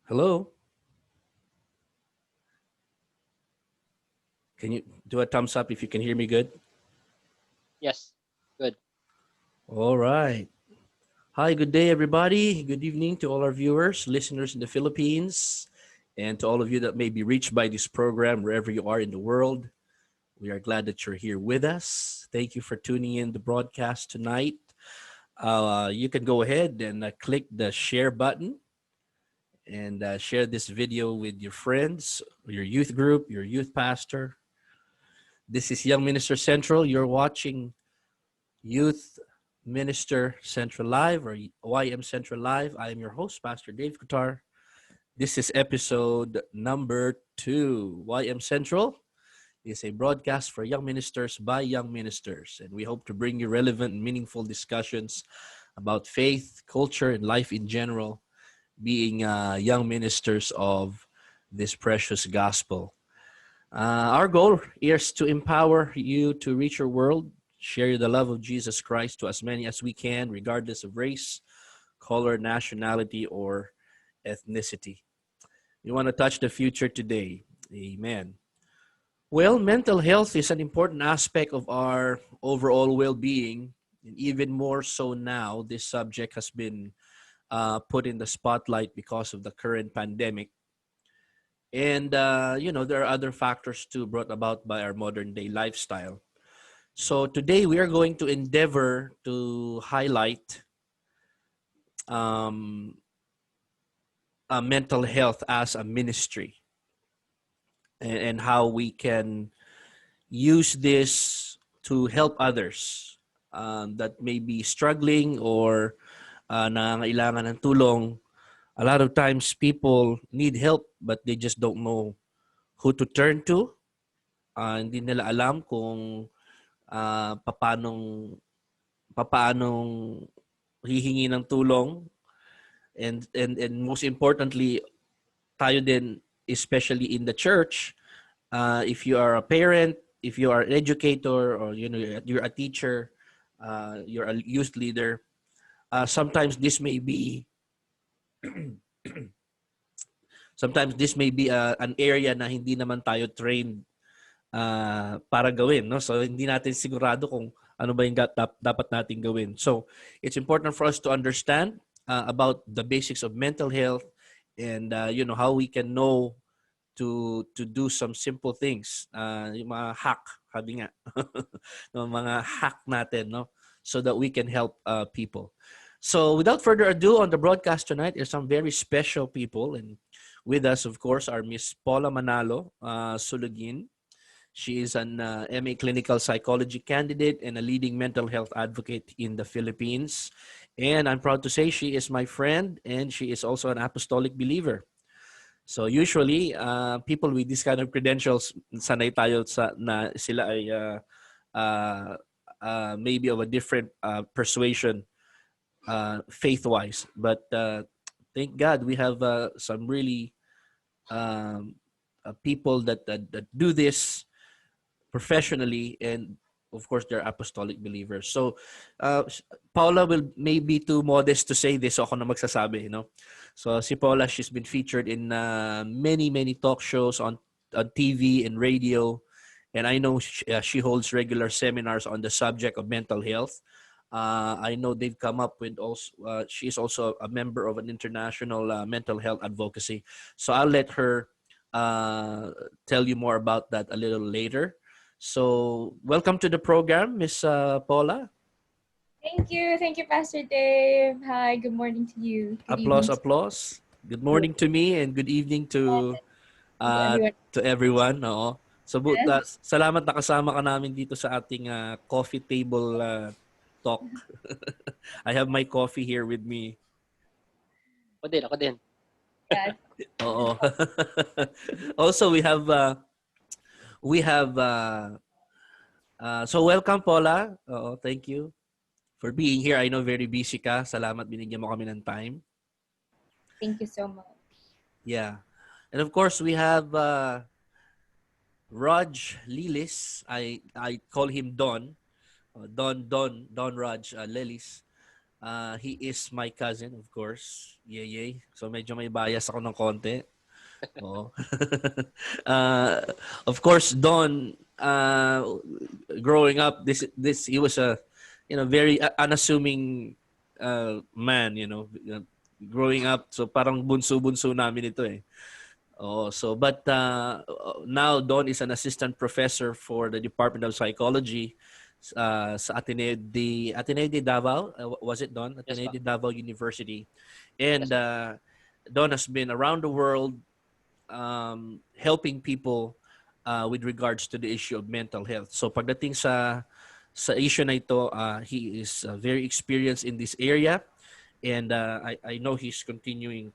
Hello. Can you do a thumbs up if you can hear me good? Yes, good. All right. Hi, good day, everybody. Good evening to all our viewers, listeners in the Philippines, and to all of you that may be reached by this program wherever you are in the world. We are glad that you're here with us. Thank you for tuning in the broadcast tonight. You can go ahead and click the share button and share this video with your friends, your youth group, your youth pastor. This is Young Minister Central. You're watching Youth Minister Central Live or YM Central Live. I am your host, Pastor Dave Qatar. This is episode number 2. YM Central is a broadcast for young ministers by young ministers, and we hope to bring you relevant and meaningful discussions about faith, culture, and life in general, being young ministers of this precious gospel. Our goal is to empower you to reach your world, share the love of Jesus Christ to as many as we can, regardless of race, color, nationality, or ethnicity. We want to touch the future today. Amen. Well, mental health is an important aspect of our overall well being. And even more so now, this subject has been put in the spotlight because of the current pandemic. And, there are other factors too brought about by our modern day lifestyle. So today we are going to endeavor to highlight um, mental health as a ministry, and how we can use this to help others that may be struggling or nangangailangan ng tulong. A lot of times people need help but they just don't know who to turn to. Hindi nila alam kung uh, papanong papaanong hihingi ng tulong, and most importantly, tayo din, especially in the church, if you are a parent, if you are an educator, or you're a teacher, you're a youth leader, sometimes this may be an area na hindi naman tayo trained para gawin, no? So hindi natin sigurado kung ano ba yung dapat nating gawin. So it's important for us to understand about the basics of mental health, and how we can know to do some simple things, yung mga hack, sabi nga. No, mga hack natin, no, so that we can help people. So without further ado, on the broadcast tonight is some very special people, and with us, of course, are Miss Paula Manalo-Suluguin. She is an MA clinical psychology candidate and a leading mental health advocate in the Philippines. And I'm proud to say she is my friend, and she is also an apostolic believer. So usually, people with this kind of credentials, sanay tayo na sila ay uh, maybe of a different persuasion, faith-wise. But thank God we have some really people that do this professionally, and of course they're apostolic believers. So uh, Paula will maybe too modest to say this, so ako na magsasabi, so si Paula, she's been featured in many talk shows on TV and radio, and I know she holds regular seminars on the subject of mental health. I know they've come up with also, she is also a member of an international mental health advocacy. So I'll let her tell you more about that a little later. So welcome to the program, Miss Paula. Thank you, Pastor Dave. Hi, good morning to you. Good Applause, evening applause. Good morning to me and good evening to to everyone. everyone. Oo. So Yes. salamat nakasama ka namin dito sa ating coffee table talk. I have my coffee here with me. Ako din. Yes. Oo. Also, we have so welcome, Paula. Oo, thank you for being here. I know very busy ka. Salamat, binigyan mo kami ng time. Thank you so much. Yeah. And of course, we have Rodge Lelis. I call him Don. Don Rodge Lelis. He is my cousin, of course. Yay. So medyo may bias ako ng konti. Oo. uh, of course, Don, growing up, this he was a very unassuming man, growing up. So parang bunso-bunso namin ito eh. Oh, so but now Don is an assistant professor for the Department of Psychology sa Ateneo de Davao. Was it Don? Yes, Ateneo pa. de Davao University. Yes, And pa. Don has been around the world helping people with regards to the issue of mental health. So pagdating sa issue na ito, he is very experienced in this area, and I know he's continuing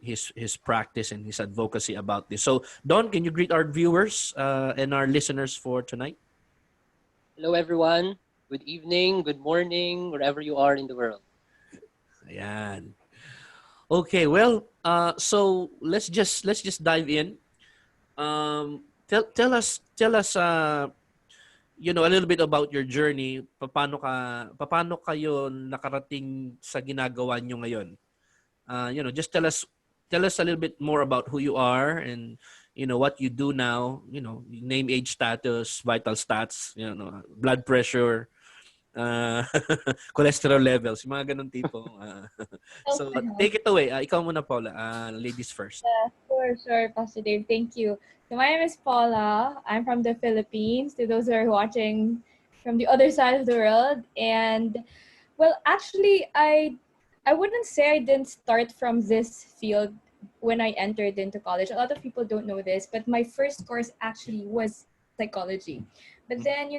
his practice and his advocacy about this. So Don, can you greet our viewers and our listeners for tonight? Hello, everyone. Good evening, good morning, wherever you are in the world. Ayan. Okay, well, so let's just dive in. Tell us a little bit about your journey. Paano kayo nakarating sa ginagawa nyo ngayon? Just tell us a little bit more about who you are and what you do now. Name, age, status, vital stats, blood pressure, uh, cholesterol levels, yung mga ganun tipo. Health So and health. take it away. Ikaw muna, Paula. Ladies first. Sure, Pastor Dave. Thank you. So my name is Paula. I'm from the Philippines. To those who are watching from the other side of the world, and well, actually, I wouldn't say I didn't start from this field when I entered into college. A lot of people don't know this, but my first course actually was psychology. But then,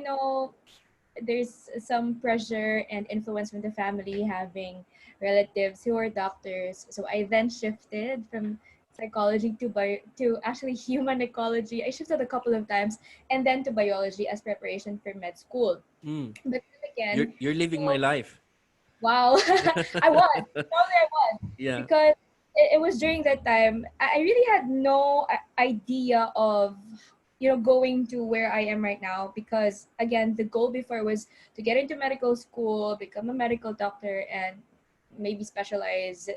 there's some pressure and influence from the family having relatives who are doctors. So I then shifted from psychology to actually human ecology. I shifted a couple of times and then to biology as preparation for med school. Mm. But then again, You're living my so life. wow, I was. Probably I was. Yeah. Because it was during that time, I really had no idea of, going to where I am right now. Because again, the goal before was to get into medical school, become a medical doctor, and maybe specialize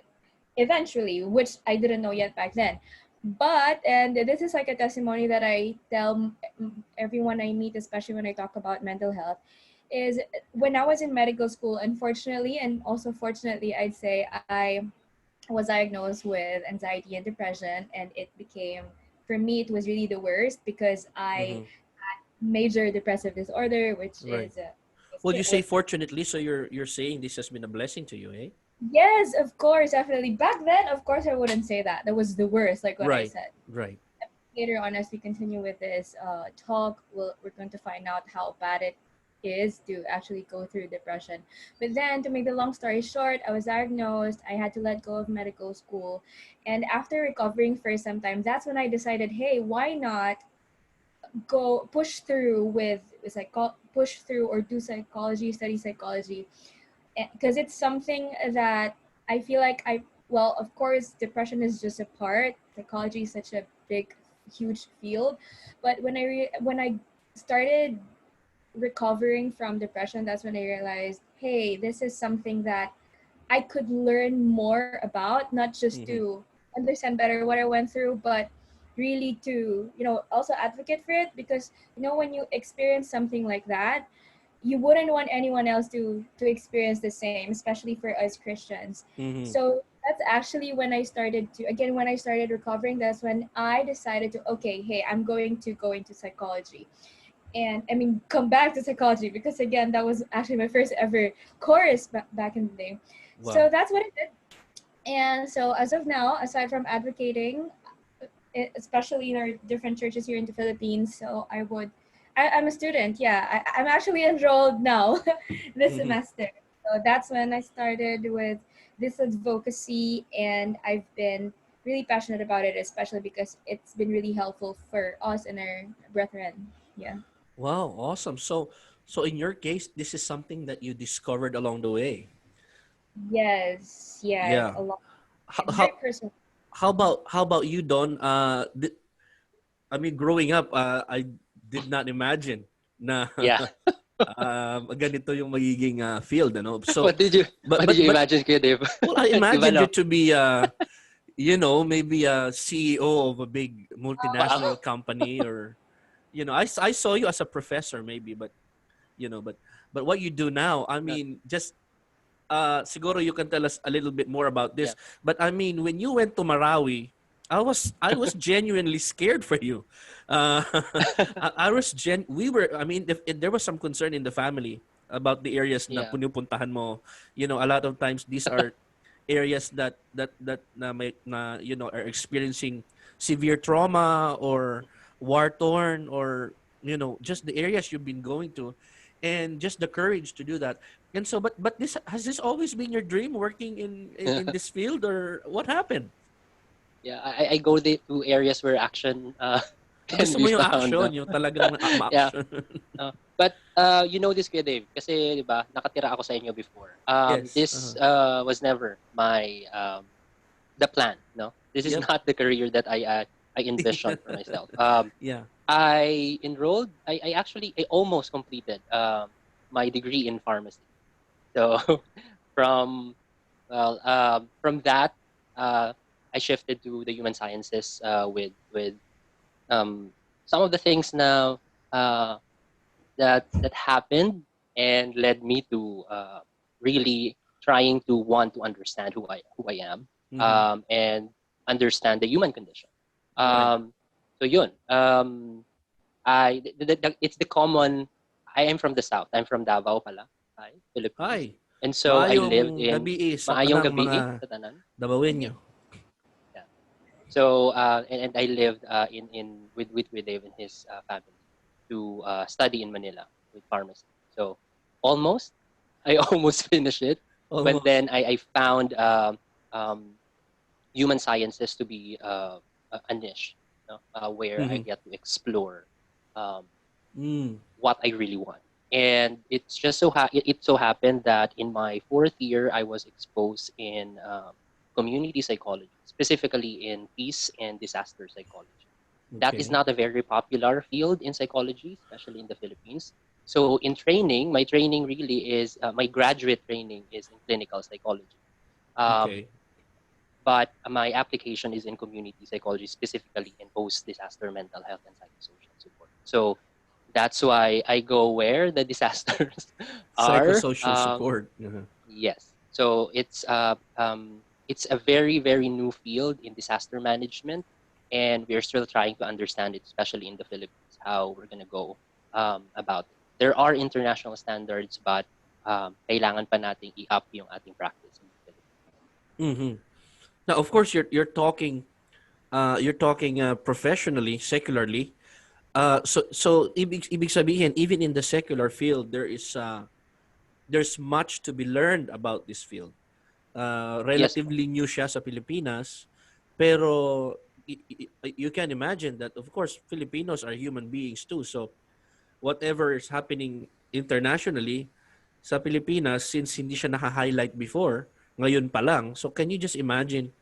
eventually, which I didn't know yet back then. But, and this is like a testimony that I tell everyone I meet, especially when I talk about mental health, is when I was in medical school, unfortunately, and also fortunately, I'd say I was diagnosed with anxiety and depression, and it became, for me, it was really the worst because I Mm-hmm. major depressive disorder, which Right. is Well, you say was fortunately, so you're saying this has been a blessing to you, eh? yes, of course, definitely. Back then, of course, I wouldn't say that. That was the worst, like what I Right. said. Right. Later on, as we continue with this talk, we're going to find out how bad it is to actually go through depression. But then, to make the long story short, I was diagnosed. I had to let go of medical school. And after recovering for some time, that's when I decided, hey, why not go push through with push through or do psychology, study psychology, because it's something that I feel like well, of course, depression is just a part. Psychology is such a big, huge field, but when I started recovering from depression, that's when I realized, hey, this is something that I could learn more about, not just Mm-hmm. to understand better what I went through, but really to, also advocate for it. Because, when you experience something like that, you wouldn't want anyone else to experience the same, especially for us Christians. Mm-hmm. So that's actually when I started to, again, when I started recovering, that's when I decided to, okay, hey, I'm going to go into psychology. And I mean, come back to psychology, because again, that was actually my first ever course back in the day. So Wow. that's what I did. And so as of now, aside from advocating, especially in our different churches here in the Philippines, so I'm a student. Yeah, I'm actually enrolled now this Mm-hmm. semester. So that's when I started with this advocacy, and I've been really passionate about it, especially because it's been really helpful for us and our brethren. Yeah. Wow. Awesome. So in your case, this is something that you discovered along the way. Yes. Yeah. Yeah. A lot. How Very how, personal. how about you, Don? I mean, growing up, I did not imagine na Yeah. ganito yung magiging field, ano? So, What did you but what did but you but imagine, Kuya Dave? well, I Iba imagined no? you to be maybe a CEO of a big Wow. multinational company, or I saw you as a professor maybe, but but what you do now, I Not, mean, just siguro you can tell us a little bit more about yeah. this. But I mean, when you went to Marawi, I was genuinely scared for you. Uh, we were, I mean, if there was some concern in the family about the areas na Yeah. punupuntahan mo. A lot of times these are areas that are experiencing severe trauma or war torn, or just the areas you've been going to, and just the courage to do that. And so, but this has this always been your dream, working in this field, or what happened? Yeah, I go to areas where action can Gusto be mo yung found. action, No? yung talagang Yeah. ma-action. But you know this, Kuya Dave, kasi 'di ba, nakatira ako sa inyo before. Yes. This was never my the plan, no. This is Yep. not the career that I envisioned for myself. Yeah. I enrolled. I actually I almost completed my degree in pharmacy. So from from that, uh, I shifted to the human sciences with um, some of the things now uh, that happened and led me to really trying to want to understand who I am, Mm-hmm. and understand the human condition. Right. So yun, it's the common. I am from the south. I'm from Davao pala, hi, Philippines. Hi. And so I lived Maayong in gabi sa Maayong tanang Gabi mga sa tanan. Dabawenyo. Yeah. So and I lived in with Dave and his family to study in Manila with pharmacy. So almost I almost finished it, but Almost. then I found um, human sciences to be a niche, where I Mm-hmm. get to explore um, Mm. what I really want. And it's just it so happened that in my fourth year, I was exposed in community psychology, specifically in peace and disaster psychology. That is Okay. not a very popular field in psychology, especially in the Philippines. So in training, my training really is my graduate training is in clinical psychology. Um, Okay. but my application is in community psychology, specifically in post-disaster mental health and psychosocial support. So that's why I go where the disasters are. Psychosocial support. Uh-huh. Yes. So it's a very very new field in disaster management, and we're still trying to understand it, especially in the Philippines, how we're gonna go about it. There are international standards, but kailangan pa nating i-up yung ating practice in the Philippines. Mm-hmm. Now, of course, you're talking professionally, secularly. So ibig sabihin, even in the secular field, there's much to be learned about this field. Yes po. Relatively new siya sa Pilipinas, pero you can imagine that, of course, Filipinos are human beings too. So whatever is happening internationally sa Pilipinas, since hindi siya naka-highlight before, ngayon pa lang. So can you just imagine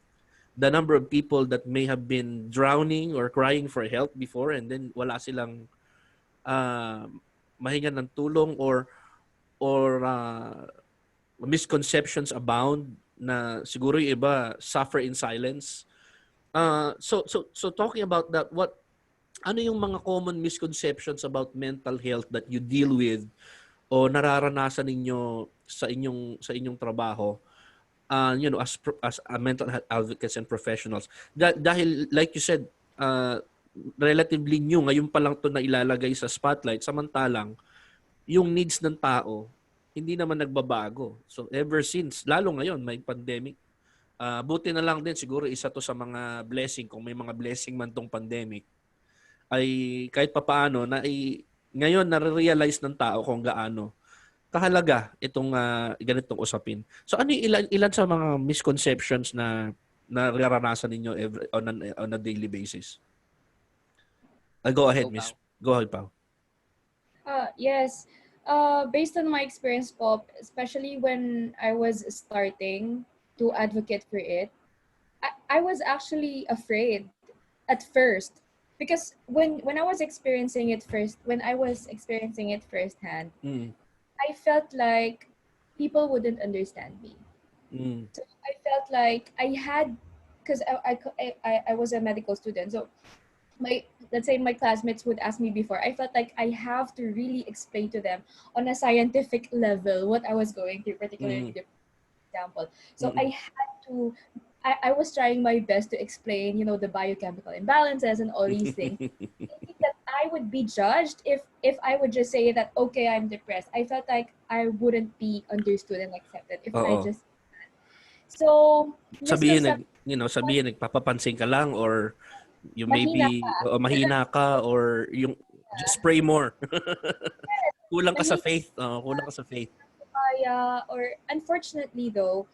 the number of people that may have been drowning or crying for help before, and then wala silang uh, mahingan ng tulong, or misconceptions abound na siguro yung iba suffer in silence. So talking about that, ano yung mga common misconceptions about mental health that you deal with o nararanasan ninyo sa inyong trabaho, as a mental health advocates and professionals? Dahil like you said, relatively new, ngayon pa lang to na ilalagay sa spotlight, samantalang yung needs ng tao hindi naman nagbabago. So ever since, lalo ngayon may pandemic, buti na lang din siguro isa to sa mga blessing, kung may mga blessing man tong pandemic, ay kahit papaano ngayon nare-realize ng tao kung gaano kahalaga itong ganitong usapin. So ano yung ilan sa mga misconceptions na nararanasan ninyo on a daily basis? Go ahead, Go Miss. Pao. Go ahead, Pao. Yes. Based on my experience po, especially when I was starting to advocate for it, I was actually afraid at first because when I was experiencing it firsthand, Mm, I felt like people wouldn't understand me. mm, So I felt like I had, because I was a medical student, so my let's say my classmates would ask me before, I felt like I have to really explain to them on a scientific level what I was going through, particularly mm, the example. So mm, I was trying my best to explain, the biochemical imbalances and all these things. Thinking that I would be judged if I would just say that, okay, I'm depressed. I felt like I wouldn't be understood and accepted if I oo. just, so Sabihin misconception, sabihin nagpapapansin ka lang, or you mahina maybe oo, mahina ka, or yung just pray more. Kulang ka sa mahina faith, kulang ka sa faith. kaya, or unfortunately though,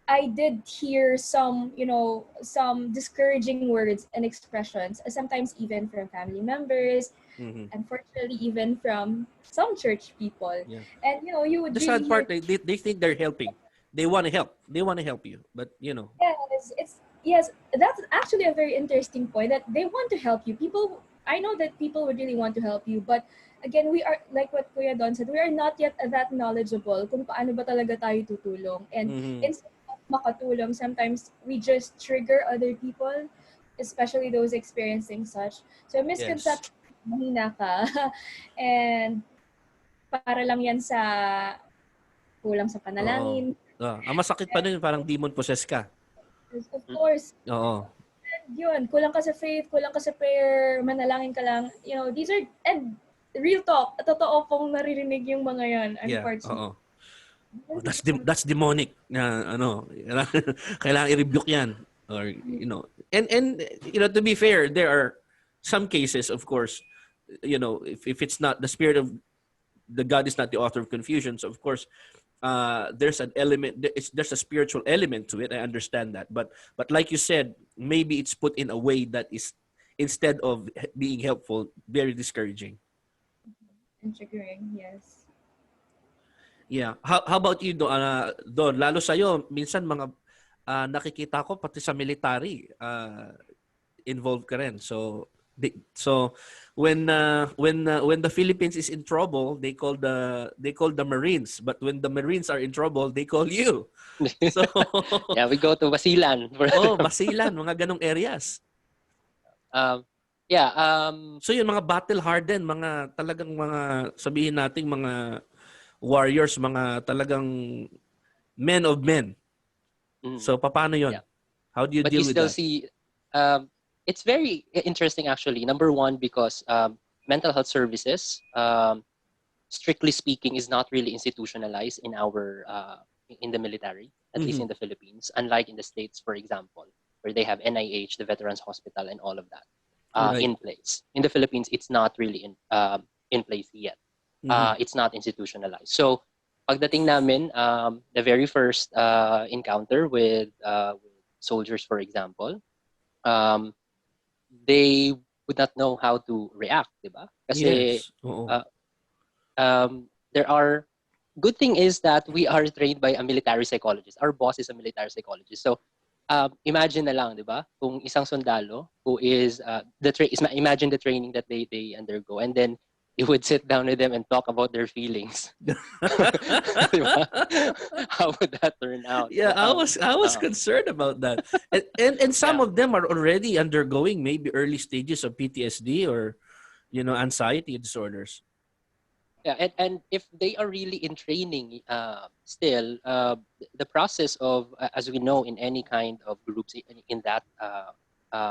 I did hear some, some discouraging words and expressions, sometimes even from family members, Mhm. unfortunately even from some church people. Yeah. And you would The really sad hear, part, they think they're helping. They want to help. They want to help you, but yes, that's actually a very interesting point, that they want to help you. People, I know that people would really want to help you, but again, we are, like what Kuya Don said, we are not yet that knowledgeable kung paano ba talaga tayo tutulong. And mhm. instead of makatulong, sometimes we just trigger other people, especially those experiencing such. So Yes. misconception, mahina ka, and para lang yan sa kulang sa Oo. panalangin. Ang masakit pa nun parang demon possessed ka. Of Mm. course, Oo. yun, kulang ka sa faith, kulang ka sa prayer, manalangin ka lang. These are, and real talk, totoo pong naririnig yung mga yan, Yeah, unfortunately. oo. Oh, that's demonic na kailangan i-rebuke 'yan, or and to be fair, there are some cases, of course, if it's not the spirit of the God is not the author of confusion, so of course there's an element, there's a spiritual element to it. I understand that, but like you said, maybe it's put in a way that is, instead of being helpful, very discouraging. And triggering, yes. Yeah. How about you, Don? Lalo sa'yo, minsan mga nakikita ko pati sa military, involved ka rin. So when the Philippines is in trouble, they call the Marines. But when the Marines are in trouble, they call you. So Yeah, we go to Basilan. basilan, mga ganong areas. um, yeah, So yun, mga battle hardened, mga talagang mga sabihin nating mga warriors, mga talagang men of men. mm, So paano yeah. yon? How do you But you deal with still that? see, it's very interesting actually. Number one, because mental health services, strictly speaking, is not really institutionalized in our in the military, at least Mm-hmm. in the Philippines. Unlike in the States, for example, where they have NIH, the Veterans Hospital, and all of that Right. in place. In the Philippines, it's not really in place yet. Mm-hmm. It's not institutionalized. So, pagdating namin, the very first encounter with soldiers, for example, um, they would not know how to react, di ba? Kasi Yes. Oo. uh, there are, good thing is that we are trained by a military psychologist. Our boss is a military psychologist. So imagine na lang, di ba? Kung isang sundalo who is imagine the training that they undergo, and then you would sit down with them and talk about their feelings. Di ba? How would that turn out? Yeah, I was concerned about that. And some Yeah. of them are already undergoing maybe early stages of PTSD, or anxiety disorders. Yeah, and if they are really in training still, the process of, as we know, in any kind of groups in that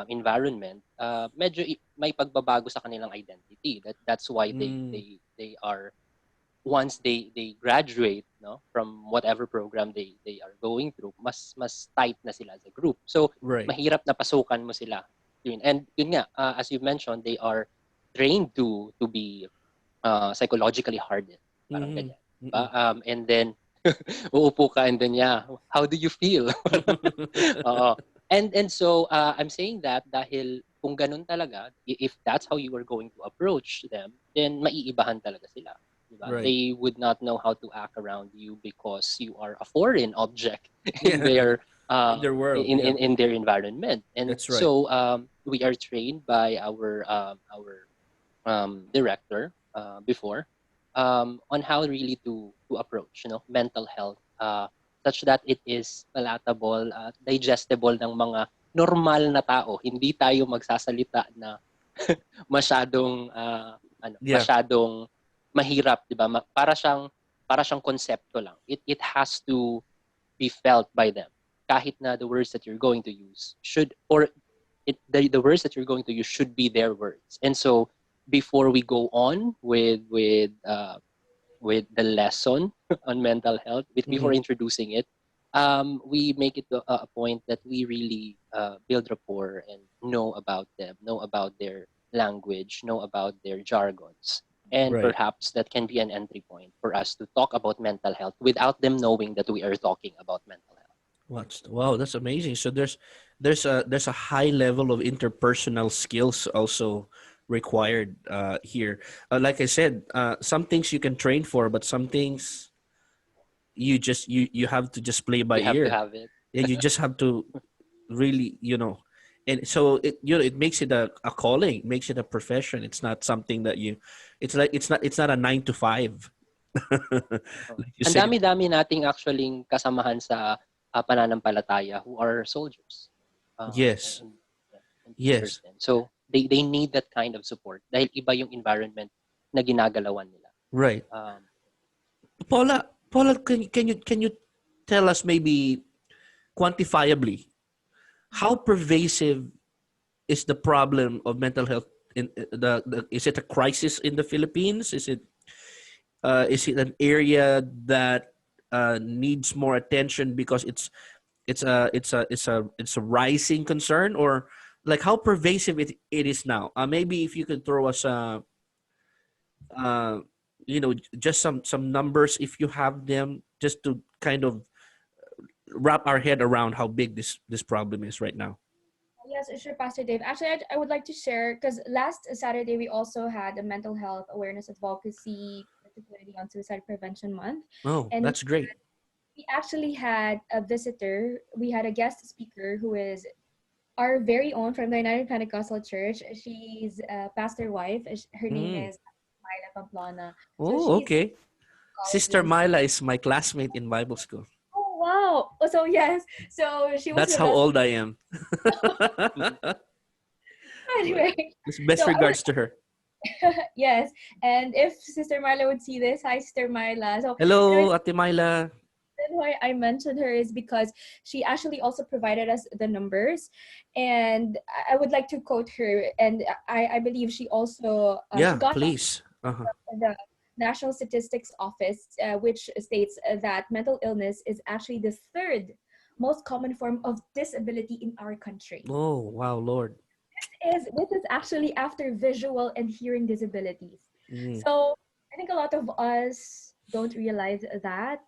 environment, medyo may pagbabago sa kanilang identity. That's why Mm, they are, once they graduate, no, from whatever program they are going through, mas tight na sila as a group. So right. mahirap na pasukan mo sila yun. And yun nga, as you mentioned, they are trained to be psychologically hardened, parang Mm-hmm. ganyan, Mm-mm. ba? And then uupo ka, and then yeah, how do you feel? Oo. And so I'm saying that dahil kung ganun talaga, if that's how you are going to approach them, then maiibahan talaga sila, di ba? Right. They would not know how to act around you because you are a foreign object in Yeah. their In their world. Yeah. in their environment. And That's right. so we are trained by our director before on how really to approach mental health such that it is palatable digestible ng mga normal na tao, hindi tayo magsasalita na masyadong Yeah. masyadong mahirap, 'di ba? Para siyang konsepto lang. It has to be felt by them. Kahit na the words that you're going to use should or the words that you're going to use should be their words. And so before we go on with the lesson on mental health, before Hmm. introducing it, we make it a point that we really build rapport and know about them, know about their language, know about their jargons. And Right. perhaps that can be an entry point for us to talk about mental health without them knowing that we are talking about mental health. Wow, that's amazing. So there's a high level of interpersonal skills also required here. Like I said, some things you can train for, but some things you have to just play by You have to ear. have it. Yeah, you just have to really, and so it makes it a calling, makes it a profession. It's not something that it's not a 9 to 5. Oh. Like you Ang said. dami-dami nating actually kasamahan sa pananampalataya who are soldiers Yes. and believers Yes. din. So they need that kind of support dahil iba yung environment na ginagalawan nila. Right. Um, Paula, can you tell us maybe quantifiably how pervasive is the problem of mental health in is it a crisis in the Philippines? Is it an area that needs more attention because it's a rising concern, or like how pervasive it is now? Maybe if you could throw us uh, just some numbers if you have them, just to kind of wrap our head around how big this problem is right now. Yes, sure, Pastor Dave. Actually, I would like to share because last Saturday we also had a mental health awareness advocacy, particularly on suicide prevention month, Oh, and that's great. we actually had a visitor. We had a guest speaker who is our very own from the United Pentecostal Church. She's a pastor wife. Her name Mm. is Myla Pamplona. So Oh, she's okay. a Sister psychologist. Myla is my classmate in Bible school. Oh wow! Oh, so yes, so she was That's with how us. old I am. But Anyway, best so I would regards to her. yes, and if Sister Myla would see this, hi Sister Myla. So anyways, Hello, Ate Myla. reason why I mentioned her is because she actually also provided us the numbers, and I would like to quote her. And I believe she also she Yeah, got please. Uh-huh. the National Statistics Office, which states that mental illness is actually the third most common form of disability in our country. Oh, wow, Lord. This is actually after visual and hearing disabilities. Mm. So I think a lot of us don't realize that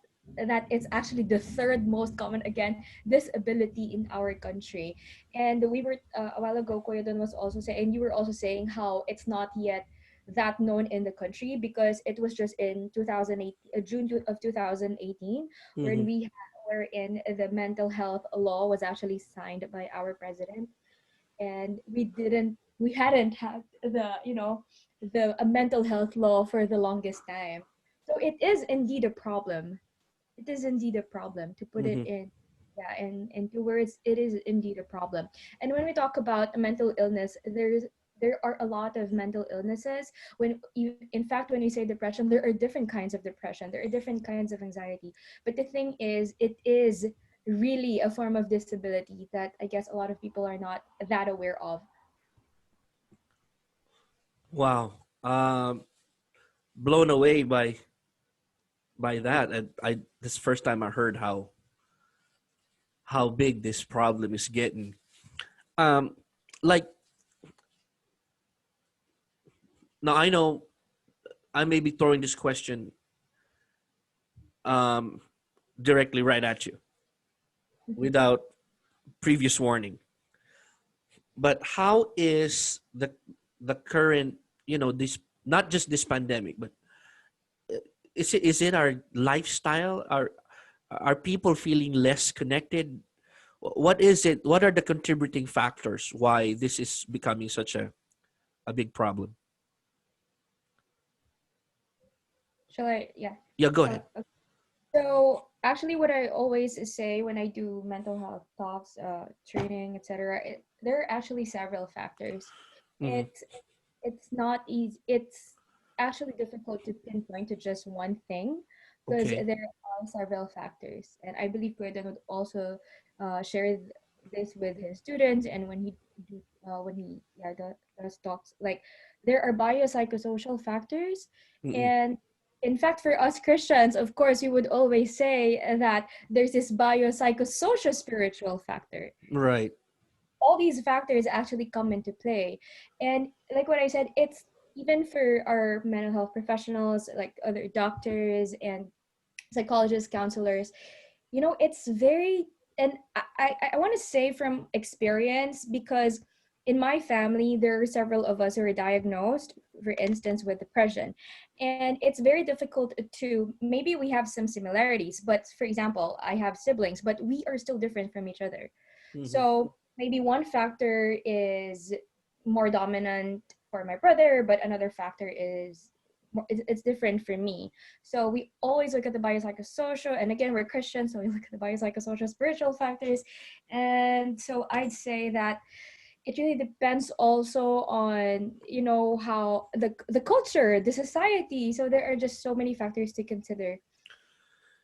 it's actually the third most common again disability in our country. And we were a while ago, Kuya Don was also saying, you were also saying how it's not yet that known in the country because it was just in 2008 of 2018 when Mm-hmm. wherein the mental health law was actually signed by our president, and we hadn't had the a mental health law for the longest time. So it is indeed a problem. It is indeed a problem, to put it Mm-hmm. in, yeah, in two words. It is indeed a problem. And when we talk about mental illness, there are a lot of mental illnesses. In fact, when we say depression, there are different kinds of depression, there are different kinds of anxiety. But the thing is, it is really a form of disability that I guess a lot of people are not that aware of. Wow. Blown away by that. And I this is the first time I heard how big this problem is getting. Um, like now I know I may be throwing this question um directly right at you without previous warning. But how is the current, this, not just this pandemic, but is it our lifestyle? Are people feeling less connected, what is it? What are the contributing factors why this is becoming such a big problem? Shall I? Yeah. Yeah, go ahead. Okay. So actually, what I always say when I do mental health talks, training, etc., there are actually several factors. Mm-hmm. It's it's not easy. It's actually difficult to pinpoint to just one thing because Okay. there are several factors. And I believe Gordon would also share this with his students. And when he does talks, like there are biopsychosocial factors, Mm-mm. and in fact, for us Christians, of course, we would always say that there's this biopsychosocial spiritual factor. Right. All these factors actually come into play. And like what I said, it's even for our mental health professionals, like other doctors and psychologists, counselors, it's very, and I want to say from experience, because in my family there are several of us who are diagnosed, for instance, with depression, and it's very difficult to, maybe we have some similarities, but for example, I have siblings, but we are still different from each other. Mm-hmm. So maybe one factor is more dominant for my brother, but another factor is it's different for me. So we always look at the biopsychosocial, and again, we're Christians, so we look at the biopsychosocial spiritual factors. And so I'd say that it really depends also on, how the culture, the society. So there are just so many factors to consider.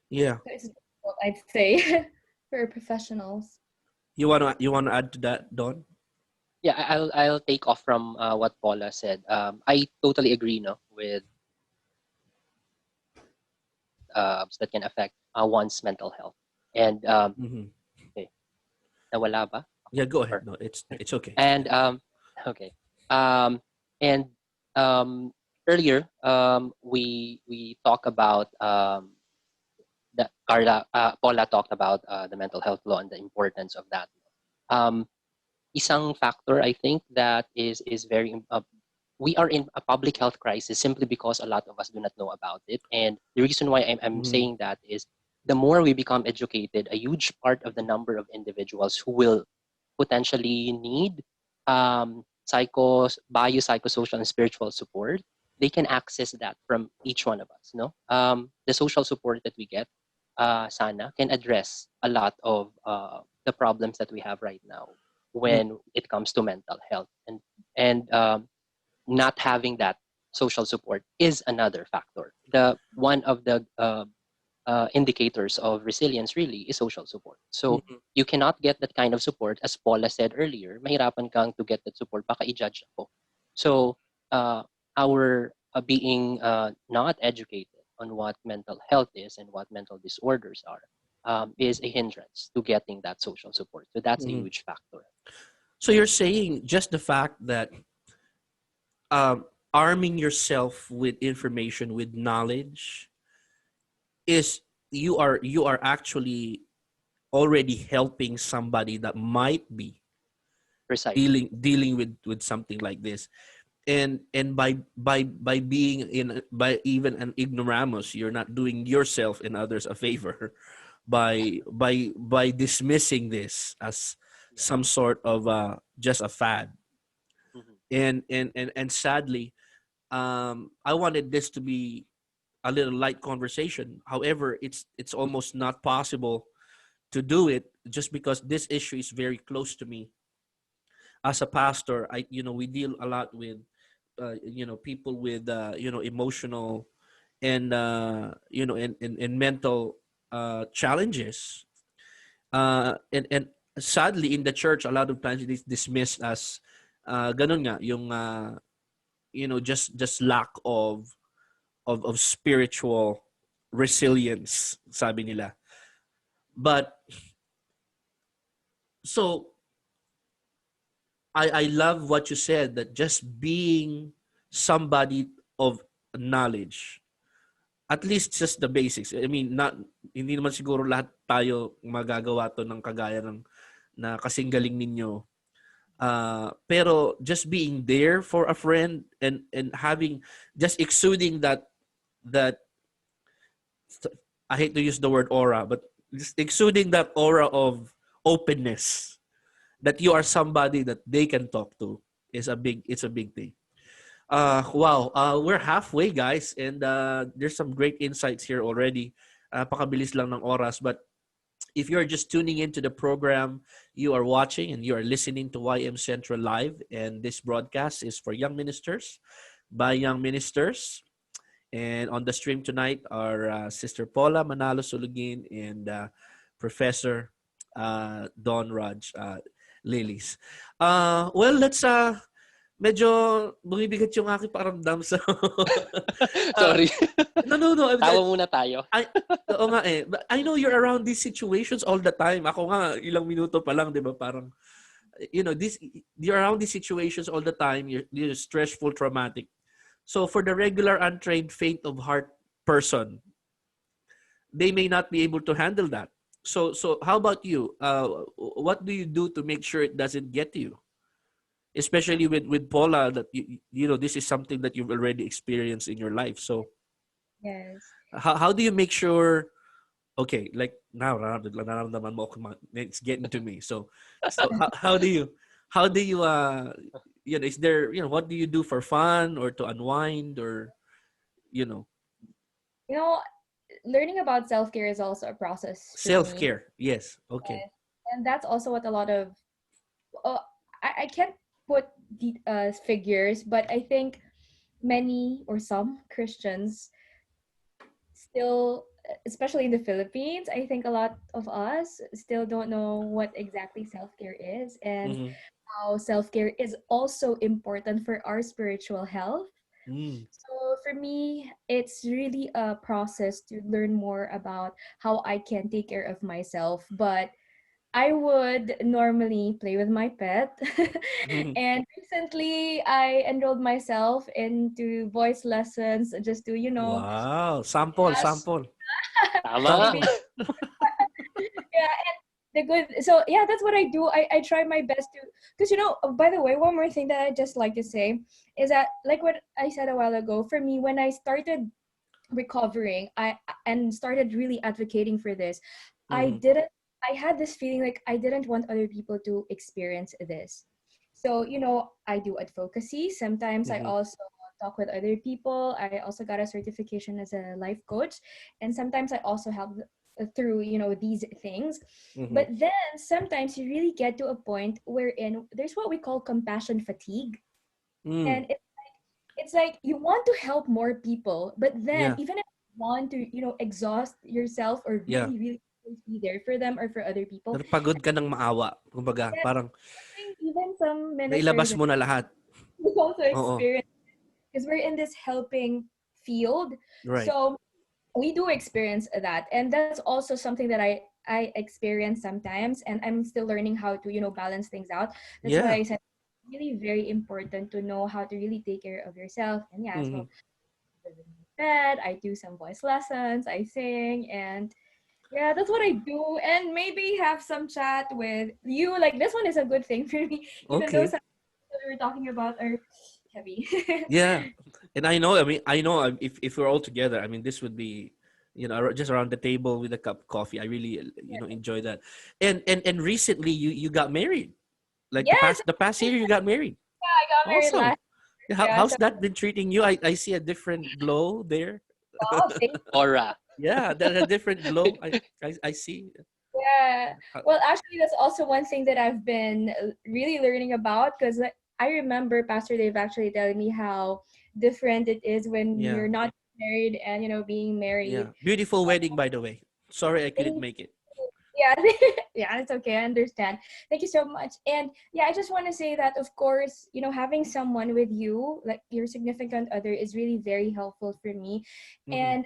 Yeah. So it's difficult, I'd say, for professionals. You wanna add to that, Don? Yeah, I'll take off from what Paula said. I totally agree, no, with that can affect one's mental health. And Mm-hmm. okay, nawala ba? Yeah, go ahead. Or No, it's okay. and okay, um, and earlier we talk about that Carla Paula talked about the mental health law and the importance of that. Um, Isang factor I think that is very we are in a public health crisis simply because a lot of us do not know about it. And the reason why I'm Mm-hmm. saying that is the more we become educated, a huge part of the number of individuals who will potentially need biopsychosocial and spiritual support, they can access that from each one of us. No, the social support that we get, sana, can address a lot of the problems that we have right now when it comes to mental health, and not having that social support is another factor. The one of the indicators of resilience really is social support. So Mm-hmm. you cannot get that kind of support, as Paula said earlier. Mahirapan kang to get that support. Baka i-judge ako. So uh, our being not educated on what mental health is and what mental disorders are is a hindrance to getting that social support. So that's a Mm-hmm. huge factor. So you're saying just the fact that um, arming yourself with information, with knowledge, is you are actually already helping somebody that might be Precisely. dealing with something like this. And by being in by even an ignoramus, you're not doing yourself and others a favor by dismissing this as Yeah. some sort of just a fad. Mhm. And sadly, I wanted this to be a little light conversation. However, it's almost not possible to do it just because this issue is very close to me. As a pastor, we deal a lot with people with emotional and and mental challenges. And sadly, in the church, a lot of times it is dismissed as ganun nga yung just lack of spiritual resilience, sabi nila. But so I love what you said, that just being somebody of knowledge, at least just the basics. I mean, not hindi naman siguro lahat tayo magagawa to ng kagaya ng na kasing galing ninyo. Pero just being there for a friend, and having, just exuding that I hate to use the word aura, but just exuding that aura of openness, that you are somebody that they can talk to, it's a big thing. Wow. We're halfway, guys, and there's some great insights here already. Pakabilis lang ng oras, but if you're just tuning into the program, you are watching and you are listening to YM Central Live, and this broadcast is for young ministers by young ministers. And on the stream tonight are Sister Paula Manalo-Suluguin and Professor Don Rodge Lelis. Well, let's medyo bumibigat yung aking paramdam. So, uh, Sorry. no. Tawa muna tayo. Oo nga eh. But I know you're around these situations all the time. Ako nga, ilang minuto pa lang, di ba? Parang, you're around these situations all the time. You're stressful, traumatic. So for the regular, untrained, faint of heart person, they may not be able to handle that. So how about you? What do you do to make sure it doesn't get to you? Especially with Paula, that this is something that you've already experienced in your life. So Yes. how do you make sure? Okay, like now, nararamdaman mo ako, it's getting to me. So how do you is there, what do you do for fun or to unwind or you know You know, learning about self-care is also a process for self me. care? Yes. Okay. Yes. And that's also what a lot of, uh, I can't put the figures, but I think many or some Christians still, especially in the Philippines, I think a lot of us still don't know what exactly self-care is and Mm-hmm. how self-care is also important for our spiritual health. Mm. So for me, it's really a process to learn more about how I can take care of myself. But I would normally play with my pet. And recently, I enrolled myself into voice lessons just to, Wow. Sample, just sample, Tama. maybe, sample. yeah, and the good. So yeah, that's what I do. I try my best to, because by the way, one more thing that I just like to say is that, like what I said a while ago, for me, when I started recovering, I and started really advocating for this, I Mm-hmm. didn't I had this feeling like I didn't want other people to experience this. So, I do advocacy. Sometimes I Mm-hmm. also talk with other people. I also got a certification as a life coach. And sometimes I also help through, these things. Mm-hmm. But then sometimes you really get to a point wherein there's what we call compassion fatigue. Mm. And it's like you want to help more people, but then Yeah. even if you want to, exhaust yourself or Yeah. really, really be there for them or for other people, Napagod ka ng maawa. Kumbaga, yes, parang I think even some nailabas ministers mo na lahat. also Oo. experience, because we're in this helping field. Right. So we do experience that, and that's also something that I experience sometimes, and I'm still learning how to balance things out. That's why Yeah. I said it's really very important to know how to really take care of yourself. And yeah, Mm-hmm. so bed, I do some voice lessons, I sing, and yeah, that's what I do. And maybe have some chat with you. Like this one is a good thing for me, even though Okay. some that we were talking about are heavy. Yeah. And I know if we're all together, this would be, just around the table with a cup of coffee. I really, enjoy that. And recently you got married. Like the Yes, past the past year you got married. I got married Awesome. last Yeah, year. Yeah, how's so that been treating you? I see a different glow there. wow, thank Aura. Yeah, there's a different glow. I see. yeah. Uh, Well, actually, that's also one thing that I've been really learning about, because I remember Pastor Dave actually telling me how different it is when Yeah, you're not married and being married. yeah. Beautiful wedding, by the way. Sorry I couldn't Thank make it. Yeah, yeah, it's okay. I understand. Thank you so much. And yeah, I just want to say that, of course, having someone with you, like your significant other, is really very helpful for me. Mm-hmm. And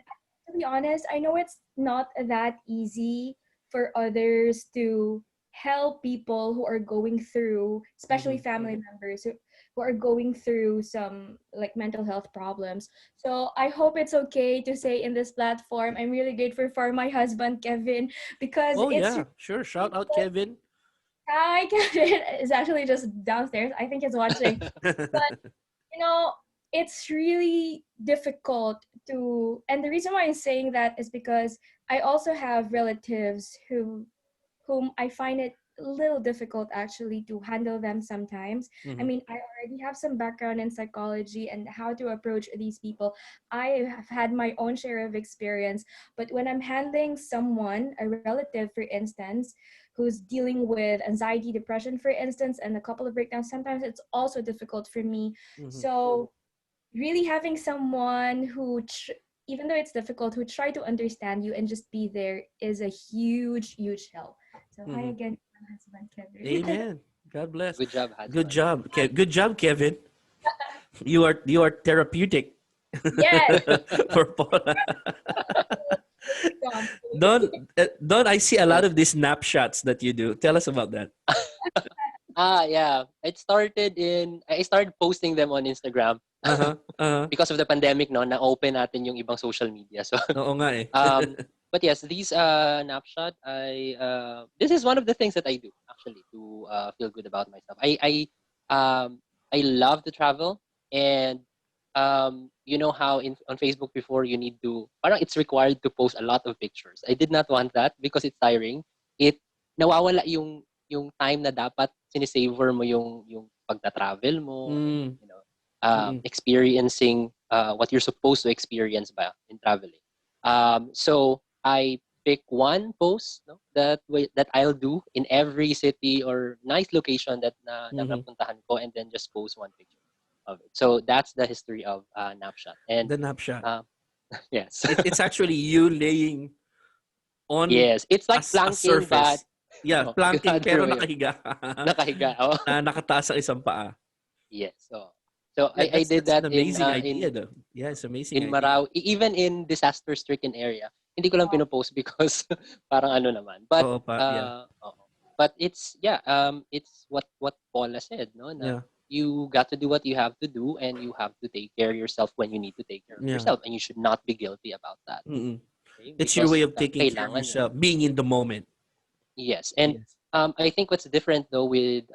to be honest, I know it's not that easy for others to help people who are going through, especially Mm-hmm. family members who are going through some like mental health problems. So I hope it's okay to say in this platform, I'm really grateful for my husband, Kevin, because Oh it's yeah, sure. Shout out Kevin. hi. Kevin is actually just downstairs. I think he's watching. But you know, it's really difficult to, and the reason why I'm saying that is because I also have relatives whom I find it a little difficult actually to handle them sometimes. I Mm-hmm. mean, I already have some background in psychology and how to approach these people. I have had my own share of experience, but when I'm handling someone, a relative, for instance, who's dealing with anxiety, depression, for instance, and a couple of breakdowns, sometimes it's also difficult for me. Mm-hmm. So really having someone who even though it's difficult, who try to understand you and just be there is a huge help. So hi Mm-hmm. again, my husband Kevin. Amen. God bless. Good job, Good husband. job. Good job, Kevin. You are therapeutic Yes. for Paula. Tom. Don, I see a lot Yes. of these snapshots that you do. Tell us about that. Yeah. I started posting them on Instagram Uh-huh. Uh-huh. because of the pandemic, no, na open natin yung ibang social media. So Oo nga eh. um but yes, these snapshot this is one of the things that I do actually to feel good about myself. I love to travel, and you know how in on Facebook before you need to, parang it's required to post a lot of pictures. I did not want that because it's tiring. It nawawala yung time na dapat sinisavor mo yung pagta-travel mo, and Mm. you know, Mm-mm. experiencing what you're supposed to experience ba in traveling. So I pick one post, no, that I'll do in every city or nice location na Mm-hmm. napuntahan ko, and then just post one picture of it. So that's the history of Napshot. And The snapshot. uh, yes, It's actually you laying on yes, it's like a planking, but surface. Yeah, the planking other pero way, nakahiga. nakahiga. Oh, Na nakataas ang isang paa. yes. So Yeah, I that's did that's an that amazing idea though. Yeah, it's an amazing in idea. Marawi, even in disaster-stricken area. Hindi ko lang Wow. pinopost because parang ano naman. But Oo pa, yeah. oo. But it's yeah, it's what Paula said, no, na Yeah. you got to do what you have to do, and you have to take care of yourself when you need to take care of Yeah. yourself, and you should not be guilty about that. Mm-mm. Okay? It's your way Because of taking care of kailangan yun. yourself, being in the moment. Yes. And Yes. I think what's different though with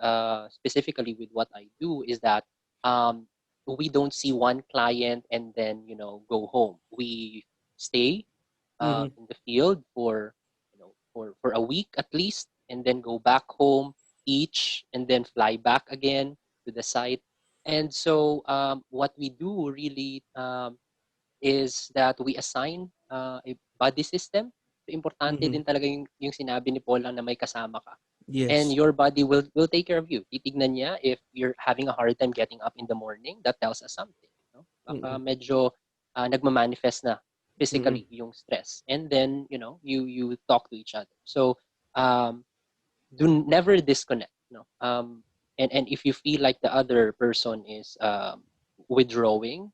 specifically with what I do is that um, we don't see one client and then go home. We stay Mm-hmm. in the field for for a week at least, and then go back home, each, and then fly back again to the site. And so what we do really is that we assign a body system. So, importante Mm-hmm. din talaga yung sinabi ni Paul na may kasama ka. And Yes. your body will take care of you. Titignan niya if you're having a hard time getting up in the morning, that tells us something. No? Baka Mm-mm. medyo nagmamanifest na Mm-mm. physically yung stress. And then, you talk to each other. So, um, do never disconnect. No? And if you feel like the other person is withdrawing,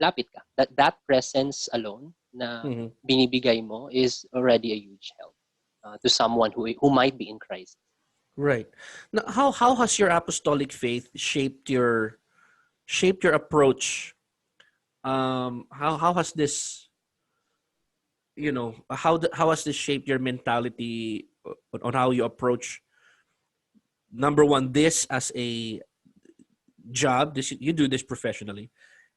lapit ka. That presence alone na Mm-hmm. binibigay mo is already a huge help to someone who might be in crisis. Right. Now, how has your apostolic faith shaped your approach? How has this how has this shaped your mentality on how you approach number one this as a job, this you do this professionally,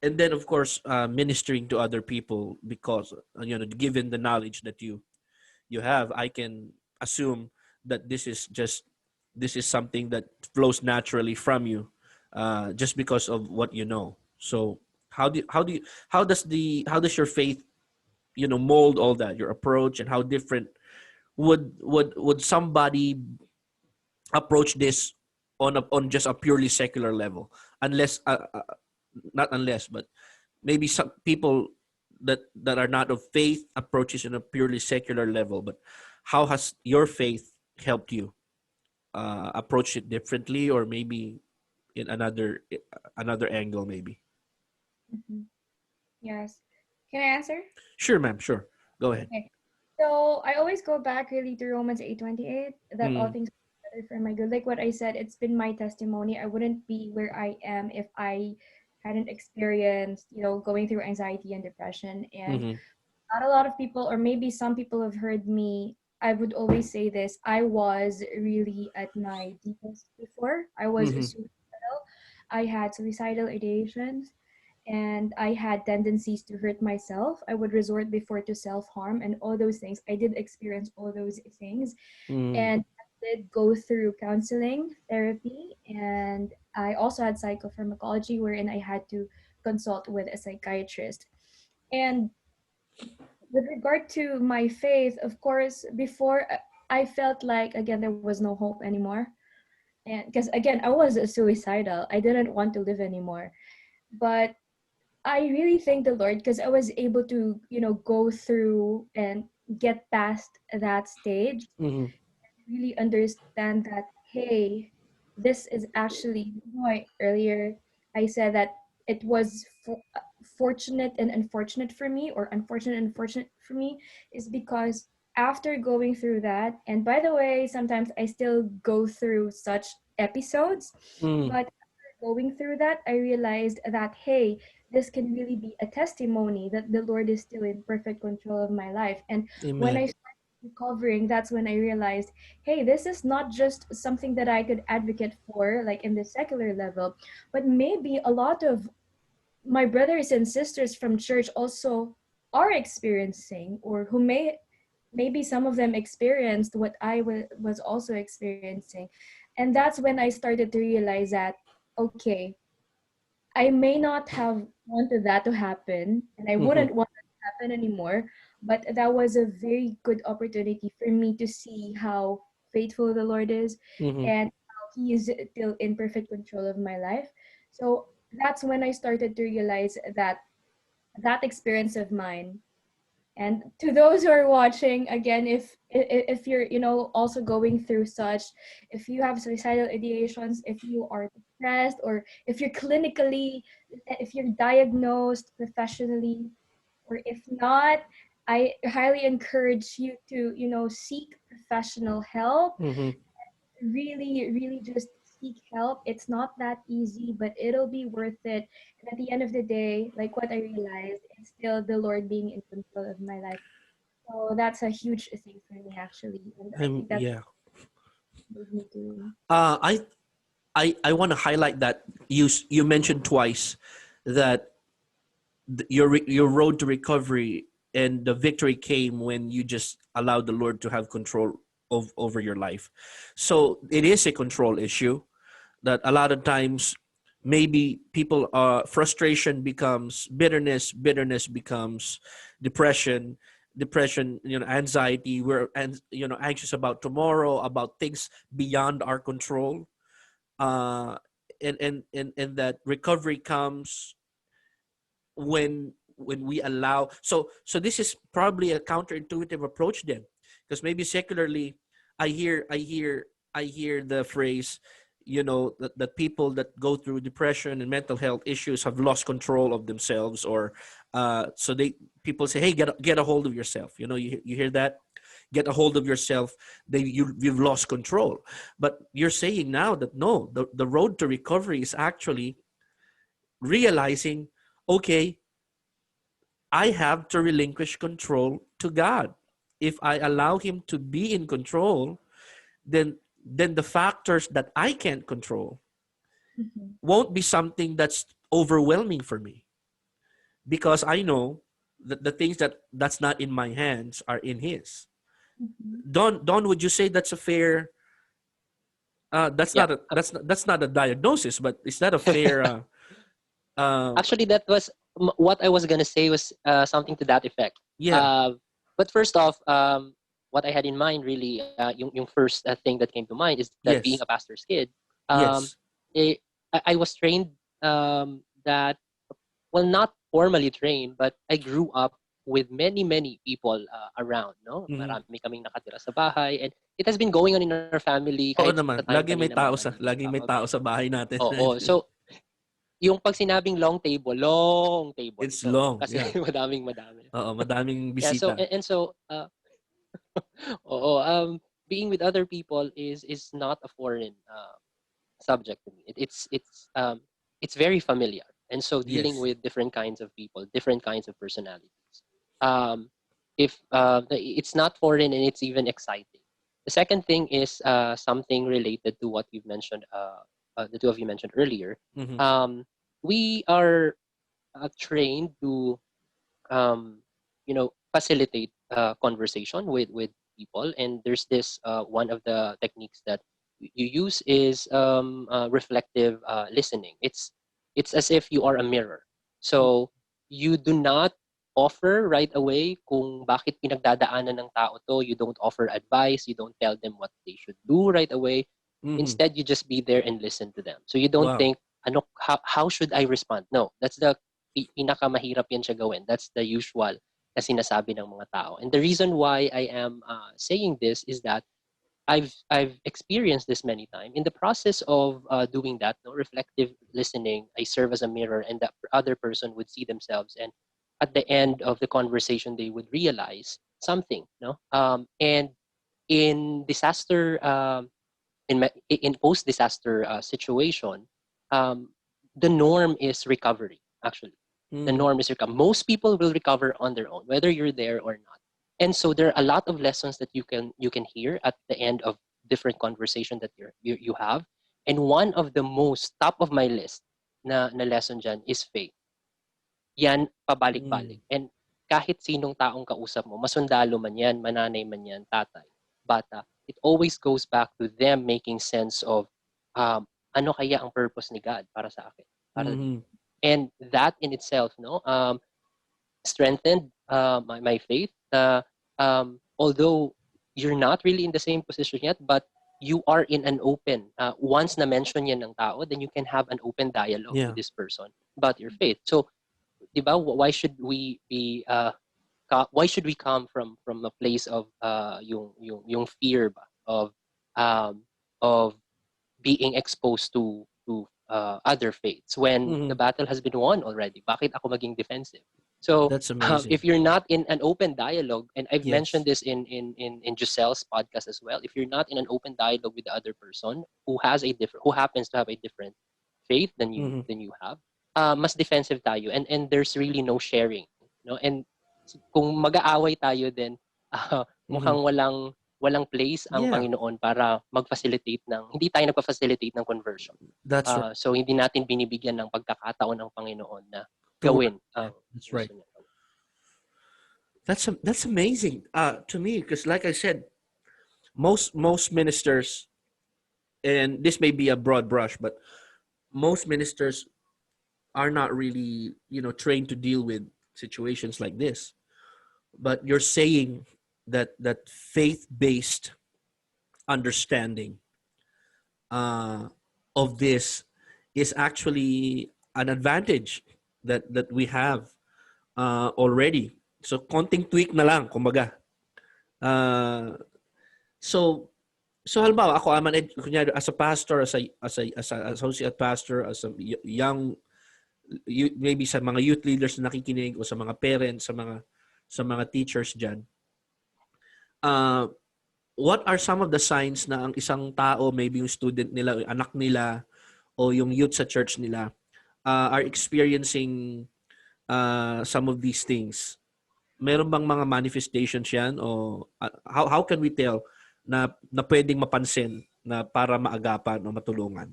and then of course ministering to other people because given the knowledge that you have, I can assume that this is something that flows naturally from you, just because of what you know. So how does your faith mold all that, your approach, and how different would somebody approach this on just a purely secular level, unless not unless but maybe some people that are not of faith approaches in a purely secular level. But how has your faith helped you approach it differently, or maybe in another angle maybe? Mhm. Yes. Can I answer? Sure, ma'am, sure, go ahead. Okay. So I always go back really to Romans 8:28, that all Mm, things work together for my good. Like what I said, it's been my testimony. I wouldn't be where I am if I hadn't experienced, going through anxiety and depression. And mm-hmm, not a lot of people, or maybe some people have heard me. I would always say this. I was really at my deepest before. I was mm-hmm, suicidal. I had suicidal ideations, and I had tendencies to hurt myself. I would resort before to self harm and all those things. I did experience all those things. mm, And at did go through counseling, therapy, and I also had psychopharmacology wherein I had to consult with a psychiatrist. And with regard to my faith, of course, before I felt like again there was no hope anymore. And because again, I was suicidal. I didn't want to live anymore. But I really thank the Lord because I was able to, go through and get past that stage, Mm-hmm. really understand that, hey, this is actually why earlier I said that it was fortunate and unfortunate for me, or unfortunate and fortunate for me, is because after going through that, and by the way, sometimes I still go through such episodes, Mm. but after going through that, I realized that, hey, this can really be a testimony that the Lord is still in perfect control of my life. And when I Amen. started recovering, that's when I realized, hey, this is not just something that I could advocate for, like in the secular level, but maybe a lot of my brothers and sisters from church also are experiencing, or who maybe some of them experienced what I was also experiencing. And that's when I started to realize that, okay, I may not have wanted that to happen, and I Mm-hmm. wouldn't want it to happen anymore, but that was a very good opportunity for me to see how faithful the Lord is, Mm-hmm. and how He is still in perfect control of my life. So that's when I started to realize that that experience of mine. And to those who are watching, again, if you're also going through such, if you have suicidal ideations, if you are depressed, or if you're clinically, if you're diagnosed professionally, or if not, I highly encourage you to seek professional help. Mm-hmm. Really, really just seek help. It's not that easy, but it'll be worth it. And at the end of the day, like what I realized, it's still the Lord being in control of my life. So that's a huge thing for me, actually. And I think that's Yeah. what made me to. Uh, I I want to highlight that you mentioned twice that your road to recovery and the victory came when you just allowed the Lord to have control over your life. So it is a control issue that a lot of times maybe people frustration becomes bitterness, bitterness becomes depression, depression, anxiety, we're and anxious about tomorrow, about things beyond our control. uh and that recovery comes when we allow. So this is probably a counterintuitive approach then, because maybe secularly I hear the phrase, that people that go through depression and mental health issues have lost control of themselves, or so they people say, hey, get a hold of yourself. You hear that, get a hold of yourself, you've lost control. But you're saying now that no, the road to recovery is actually realizing, okay, I have to relinquish control to God. If I allow him to be in control, then the factors that I can't control Mhm, won't be something that's overwhelming for me, because I know that the things that's not in my hands are in his. mhm. Don, would you say that's a fair that's Yeah. not a that's not a diagnosis, but is that a fair uh Actually, that was what I was gonna say was something to that effect. yeah, Uh, but first off, what I had in mind really, yung first thing that came to mind is that being a yes, pastor's kid, um, yes, it, I was trained that, well, not formally trained, but I grew up with many people around. No, mhm. marami kaming nakatira sa bahay, and it has been going on in our family kahit Oo sa time naman, kanina laging may tao sa bahay natin. Oo, so yung 'pag sinabing long table. It's So, long, kasi yeah. madaming-madami. Oo, madaming Yeah, so bisita. and so, oo, being with other people is not a foreign subject to me. It's very familiar. And so dealing Yes. with different kinds of people, different kinds of personalities. Um, if it's not foreign and it's even exciting. The second thing is something related to what you've mentioned, the two of you mentioned earlier. Mm-hmm. Um, we are trained to facilitate conversation with people, and there's this one of the techniques that you use is reflective listening. It's as if you are a mirror. So you do not offer right away kung bakit pinagdadaanan ng tao to. You don't offer advice. You don't tell them what they should do right away. Mm-hmm. Instead, you just be there and listen to them. So you don't Wow. think, ano, how should I respond? No, that's the pinakamahirap yan siya gawin. That's the usual na sinasabi ng mga tao. And the reason why I am saying this is that I've experienced this many times. In the process of doing that, no reflective listening, I serve as a mirror, and the other person would see themselves, and at the end of the conversation, they would realize something. No, and in disaster, in post disaster situation, um, the norm is recovery. Actually, the Mm-hmm. norm is recovery. Most people will recover on their own, whether you're there or not. And so there are a lot of lessons that you can hear at the end of different conversation that you have. And one of the most top of my list na lesson dyan is faith. Yan Mm-hmm. pabalik-balik. And kahit sinong taong kausap mo, masundalo man yan, mananay man yan, tatay, bata, it always goes back to them making sense of ano kaya ang purpose ni God para sa akin, para Mm-hmm. dito. And that in itself, no, strengthened my faith. Although you're not really in the same position yet, but you are in an open. Once na mention yan ng tao, then you can have an open dialogue with Yeah. this person about your faith. So, di ba? Why should we be? Why should we come from a place of yung fear ba um, of being exposed to other faiths when Mm-hmm. the battle has been won already? Bakit ako maging defensive? So That's amazing. if you're not in an open dialogue, and I've mentioned Yes. this in Giselle's podcast as well, if you're not in an open dialogue with the other person who happens to have a different faith Mm-hmm. than you have, mas defensive tayo, and there's really no sharing, no? And kung mag-aaway tayo then Mm-hmm. mukhang walang place ang Yeah. Panginoon para mag-facilitate hindi tayo nagpa-facilitate ng conversion. That's right. So hindi natin binibigyan ng pagkakataon ng Panginoon na To work. gawin Yeah. ang That's right. gusto niya gawin. That's amazing. To me, because like I said, most ministers, and this may be a broad brush, but most ministers are not really trained to deal with situations like this. But you're saying that faith based understanding uh, of this is actually an advantage that we have already. So konting tweak na lang, kumbaga. Uh, so halimbawa ako kunyari, as a pastor, as a associate pastor, as a young maybe sa mga youth leaders na nakikinig o sa mga parents, sa mga teachers diyan. Uh, what are some of the signs na ang isang tao, maybe yung student nila, yung anak nila, o yung youth sa church nila, are experiencing some of these things? Meron bang mga manifestations yan? O how can we tell na pwedeng mapansin na para maagapan o matulungan?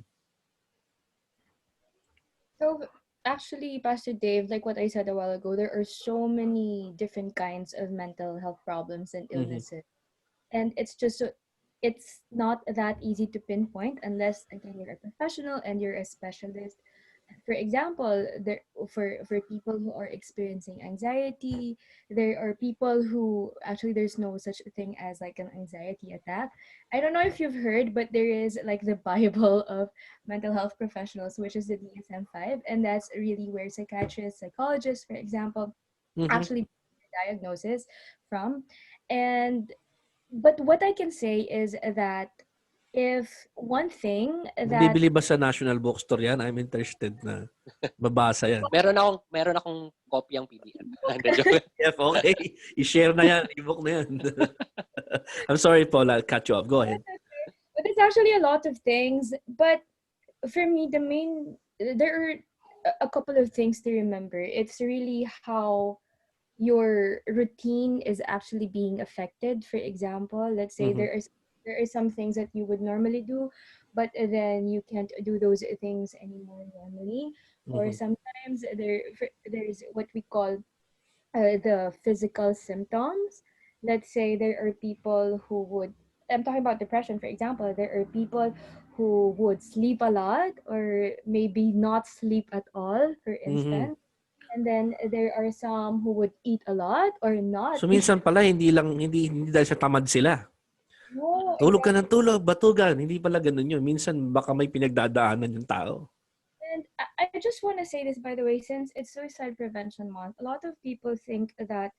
So actually, Pastor Dave, like what I said a while ago, there are so many different kinds of mental health problems and Mm-hmm. illnesses, and it's not that easy to pinpoint unless again you're a professional and you're a specialist. For example, there for people who are experiencing anxiety, there are people who actually there's no such thing as like an anxiety attack. I don't know if you've heard, but there is like the Bible of mental health professionals, which is the DSM-5, and that's really where psychiatrists, psychologists, for example, Mm-hmm. actually diagnosis from. And but what I can say is that if one thing that Nabibili ba sa National Bookstore yan? I'm interested na babasa yan. Meron akong kopyang PDF. Hindi, joke lang. Yes, okay. I-share na yan. I-book na yan. I'm sorry, Paula. I'll cut you off. Go ahead. but there's actually a lot of things, but for me there are a couple of things to remember. It's really how your routine is actually being affected. For example, let's say Mm-hmm. there are some things that you would normally do, but then you can't do those things anymore normally. Or Mm-hmm. sometimes there's what we call the physical symptoms. let's say there are people who would, I'm talking about depression, for example, there are people who would sleep a lot or maybe not sleep at all, for Mhm. instance. And then there are some who would eat a lot or not So eat. minsan pala hindi dahil sa tamad sila. No, Tulog ka ng tulog, batugan. Hindi pala ganun yun. Minsan baka may pinagdadaanan yung tao. and I just want to say this, by the way, since it's Suicide Prevention Month, a lot of people think that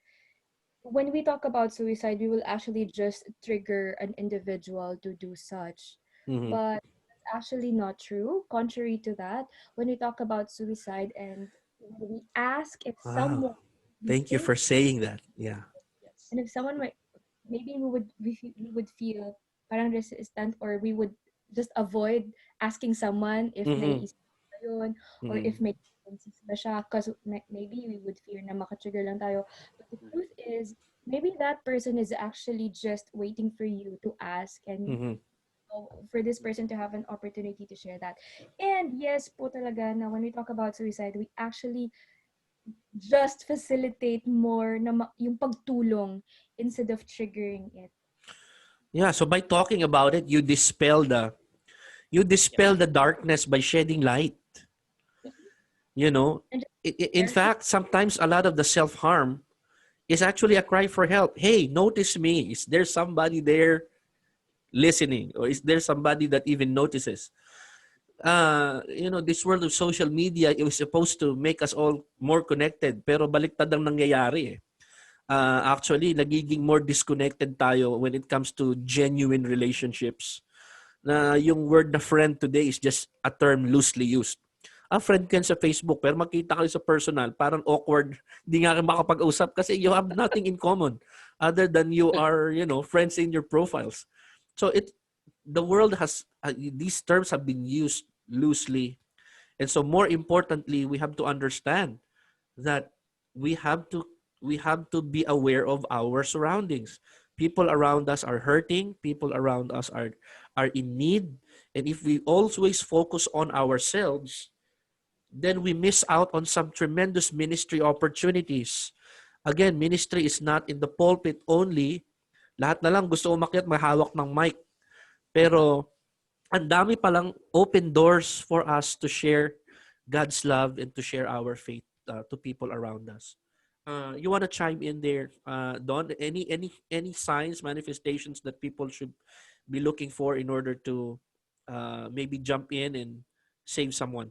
when we talk about suicide, we will actually just trigger an individual to do such. Mhm. But it's actually not true. Contrary to that, when we talk about suicide and we ask if Wow. someone we Thank you think, for saying that. Yeah. Yes. and if someone might, maybe we would feel parang resistant, or we would just avoid asking someone if Mhm. naiisip ba yun, or if Mhm. may tendencies ba siya, because maybe we would fear na makatrigger lang tayo. But the Mhm. truth is, maybe that person is actually just waiting for you to ask, and Mhm. for this person to have an opportunity to share that. And yes po talaga na when we talk about suicide, we actually just facilitate more na yung pagtulong instead of triggering it. Yeah, so by talking about it, you Yep. dispel the darkness by shedding light. Yes. You know, And just in share some. fact, sometimes a lot of the self-harm is actually a cry for help. Hey, notice me. Is there somebody there listening? Or is there somebody that even notices? This world of social media, it was supposed to make us all more connected. Pero baliktad ang nangyayari eh. Actually, nagiging more disconnected tayo when it comes to genuine relationships. Na yung word na friend today is just a term loosely used. Friend ka sa Facebook, pero makita kayo sa personal, parang awkward. Hindi nga kayo makapag-usap kasi you have nothing in common other than you are, friends in your profiles. So the world has, these terms have been used loosely. And so more importantly, we have to understand that we have to we have to be aware of our surroundings. People around us are hurting, people around us are in need, and if we always focus on ourselves, then we miss out on some tremendous ministry opportunities. Again, ministry is not in the pulpit only. Lahat na lang gusto umakyat mahawak ng mic. Pero ang dami palang open doors for us to share God's love and to share our faith to people around us. You want to chime in there, Don? Any signs, manifestations that people should be looking for in order to maybe jump in and save someone?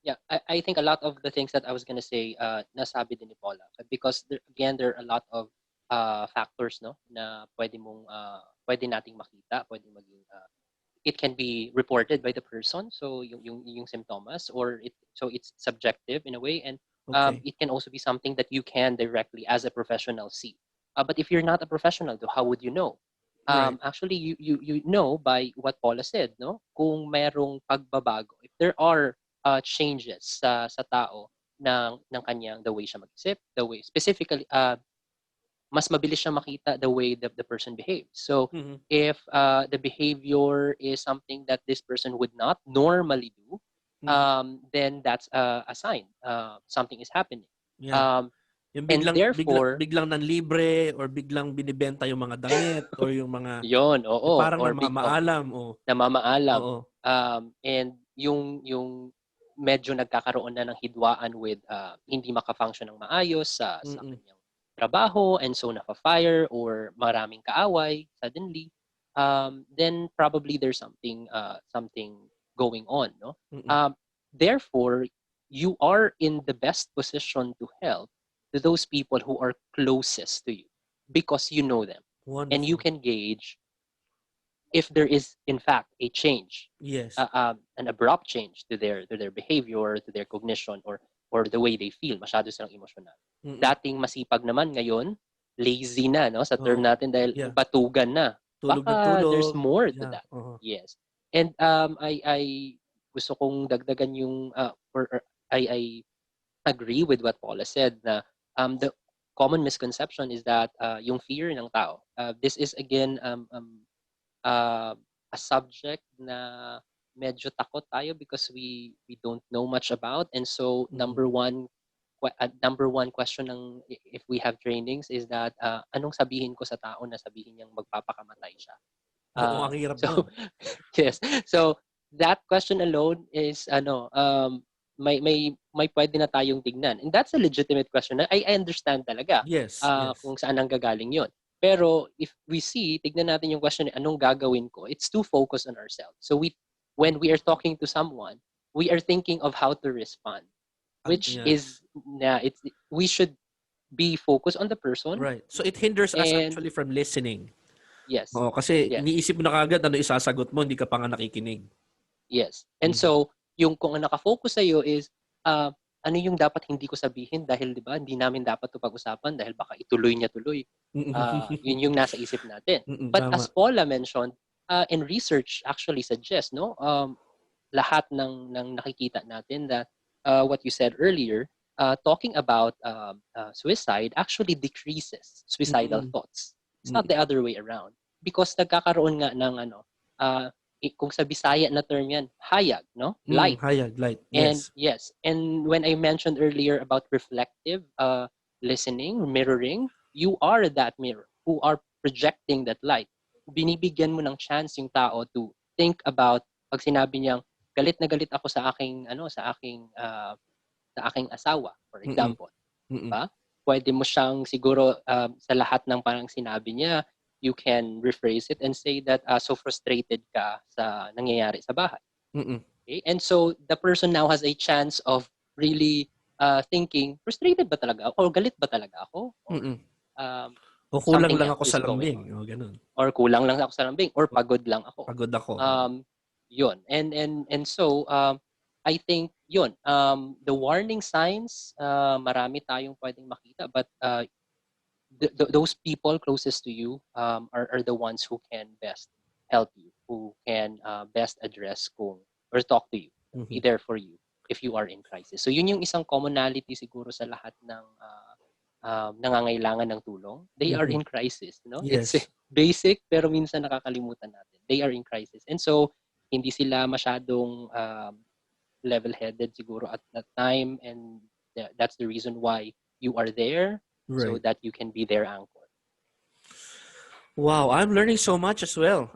Yeah, I think a lot of the things that I was gonna say, nasabi din ni Paula. Because again, there are a lot of factors, no, na pwede nating makita, pwede maging, it can be reported by the person, so yung symptoms, or it's subjective in a way, and Okay, it can also be something that you can directly as a professional see. But if you're not a professional, though, how would you know? right. Actually, you know by what Paula said, no? Kung merong pagbabago, if there are changes sa tao ng kanyang the way siya mag-isip, the way specifically mas mabilis siya makita the way the person behaves. So Mm-hmm. if the behavior is something that this person would not normally do, Mm-hmm. then that's a sign something is happening. Yeah. Um, Yung and therefore, biglang nanlibre or biglang binibenta yung mga damit or yon, yung oo, parang or namamaalam o namamaalam. oo. And yung medyo nagkakaroon na ng hidwaan with hindi maka-function ng maayos sa Mm-mm. kanyang trabaho, and so nafa-fire or maraming kaaway suddenly, then probably there's something going on, no? Mm-mm. Um, Therefore, you are in the best position to help to those people who are closest to you because you know them, and you Wonderful. can gauge if there is in fact a change, Yes. an abrupt change to their behavior, to their cognition, or the way they feel, masyado silang emotional. Mm-mm. Dating masipag naman, ngayon lazy na, no, sa term Oo. natin, dahil Yeah. batugan na. Tulog ng Baka there's tulog. more to Yeah. that. Uh-huh. Yes. And I gusto kong dagdagan yung or I agree with what Paula said, na the common misconception is that yung fear ng tao, this is again uh, a subject na medyo takot tayo because we don't know much about, and so Mm-mm. number one, number one question ng if we have trainings is that anong sabihin ko sa tao na sabihin niyang magpapakamatay siya. Oo, ang hirap So nun. yes. So that question alone is may pwede na tayong tignan. And that's a legitimate question. I understand talaga Yes, yes. kung saan nanggagaling 'yon. Pero if we see, tignan natin yung question, anong gagawin ko? It's too focused on ourselves. So when we are talking to someone, we are thinking of how to respond, which Yes. is we should be focused on the person. Right. So it hinders us And actually from listening. yes, Oo, kasi yes, iniisip mo na kagad ano isasagot mo, hindi ka pa nga nakikinig. yes. And Mhm. so yung kung ang nakafocus sa iyo is ano yung dapat hindi ko sabihin dahil 'di ba hindi namin dapat 'to pag-usapan dahil baka ituloy niya tuloy. Yun yung nasa isip natin. But as Tama. Paula mentioned, and research actually suggests, no, lahat ng nakikita natin that what you said earlier, talking about suicide actually decreases suicidal Mm. thoughts. It's not Mm. the other way around. Because nagkakaroon nga ng kung sa Bisaya na term yan, hayag, no? Light. Hayag, light. And Yes. yes, and when I mentioned earlier about reflective listening, mirroring, you are that mirror who are projecting that light. Binibigyan mo ng chance yung tao to think about pag sinabi niyang galit na galit ako sa aking asawa, for Mm. example, Mm. ba? Pwede mo siyang siguro sa lahat ng parang sinabi niya, you can rephrase it and say that so frustrated ka sa nangyayari sa bahay. Mm. Okay? And so the person now has a chance of really thinking, frustrated ba talaga ako? Or galit ba talaga ako? Or Mm. um, O kulang something lang else ako is sa going lambing, on. o ganun. Or kulang lang ako sa lambing. Or pagod lang ako. Pagod ako. Yun. And so, I think yun. The warning signs, marami tayong pwedeng makita. But those people closest to you are the ones who can best help you, who can best address kung or talk to you, be Mhm. there for you if you are in crisis. So yun yung isang commonality siguro sa lahat ng nangangailangan ng tulong. They are Mhm. in crisis, no? It's Yes. basic pero minsan nakakalimutan natin. They are in crisis. And so hindi sila masyadong level-headed siguro at that time, and that's the reason why you are there so Right. that you can be their anchor. Wow, I'm learning so much as well.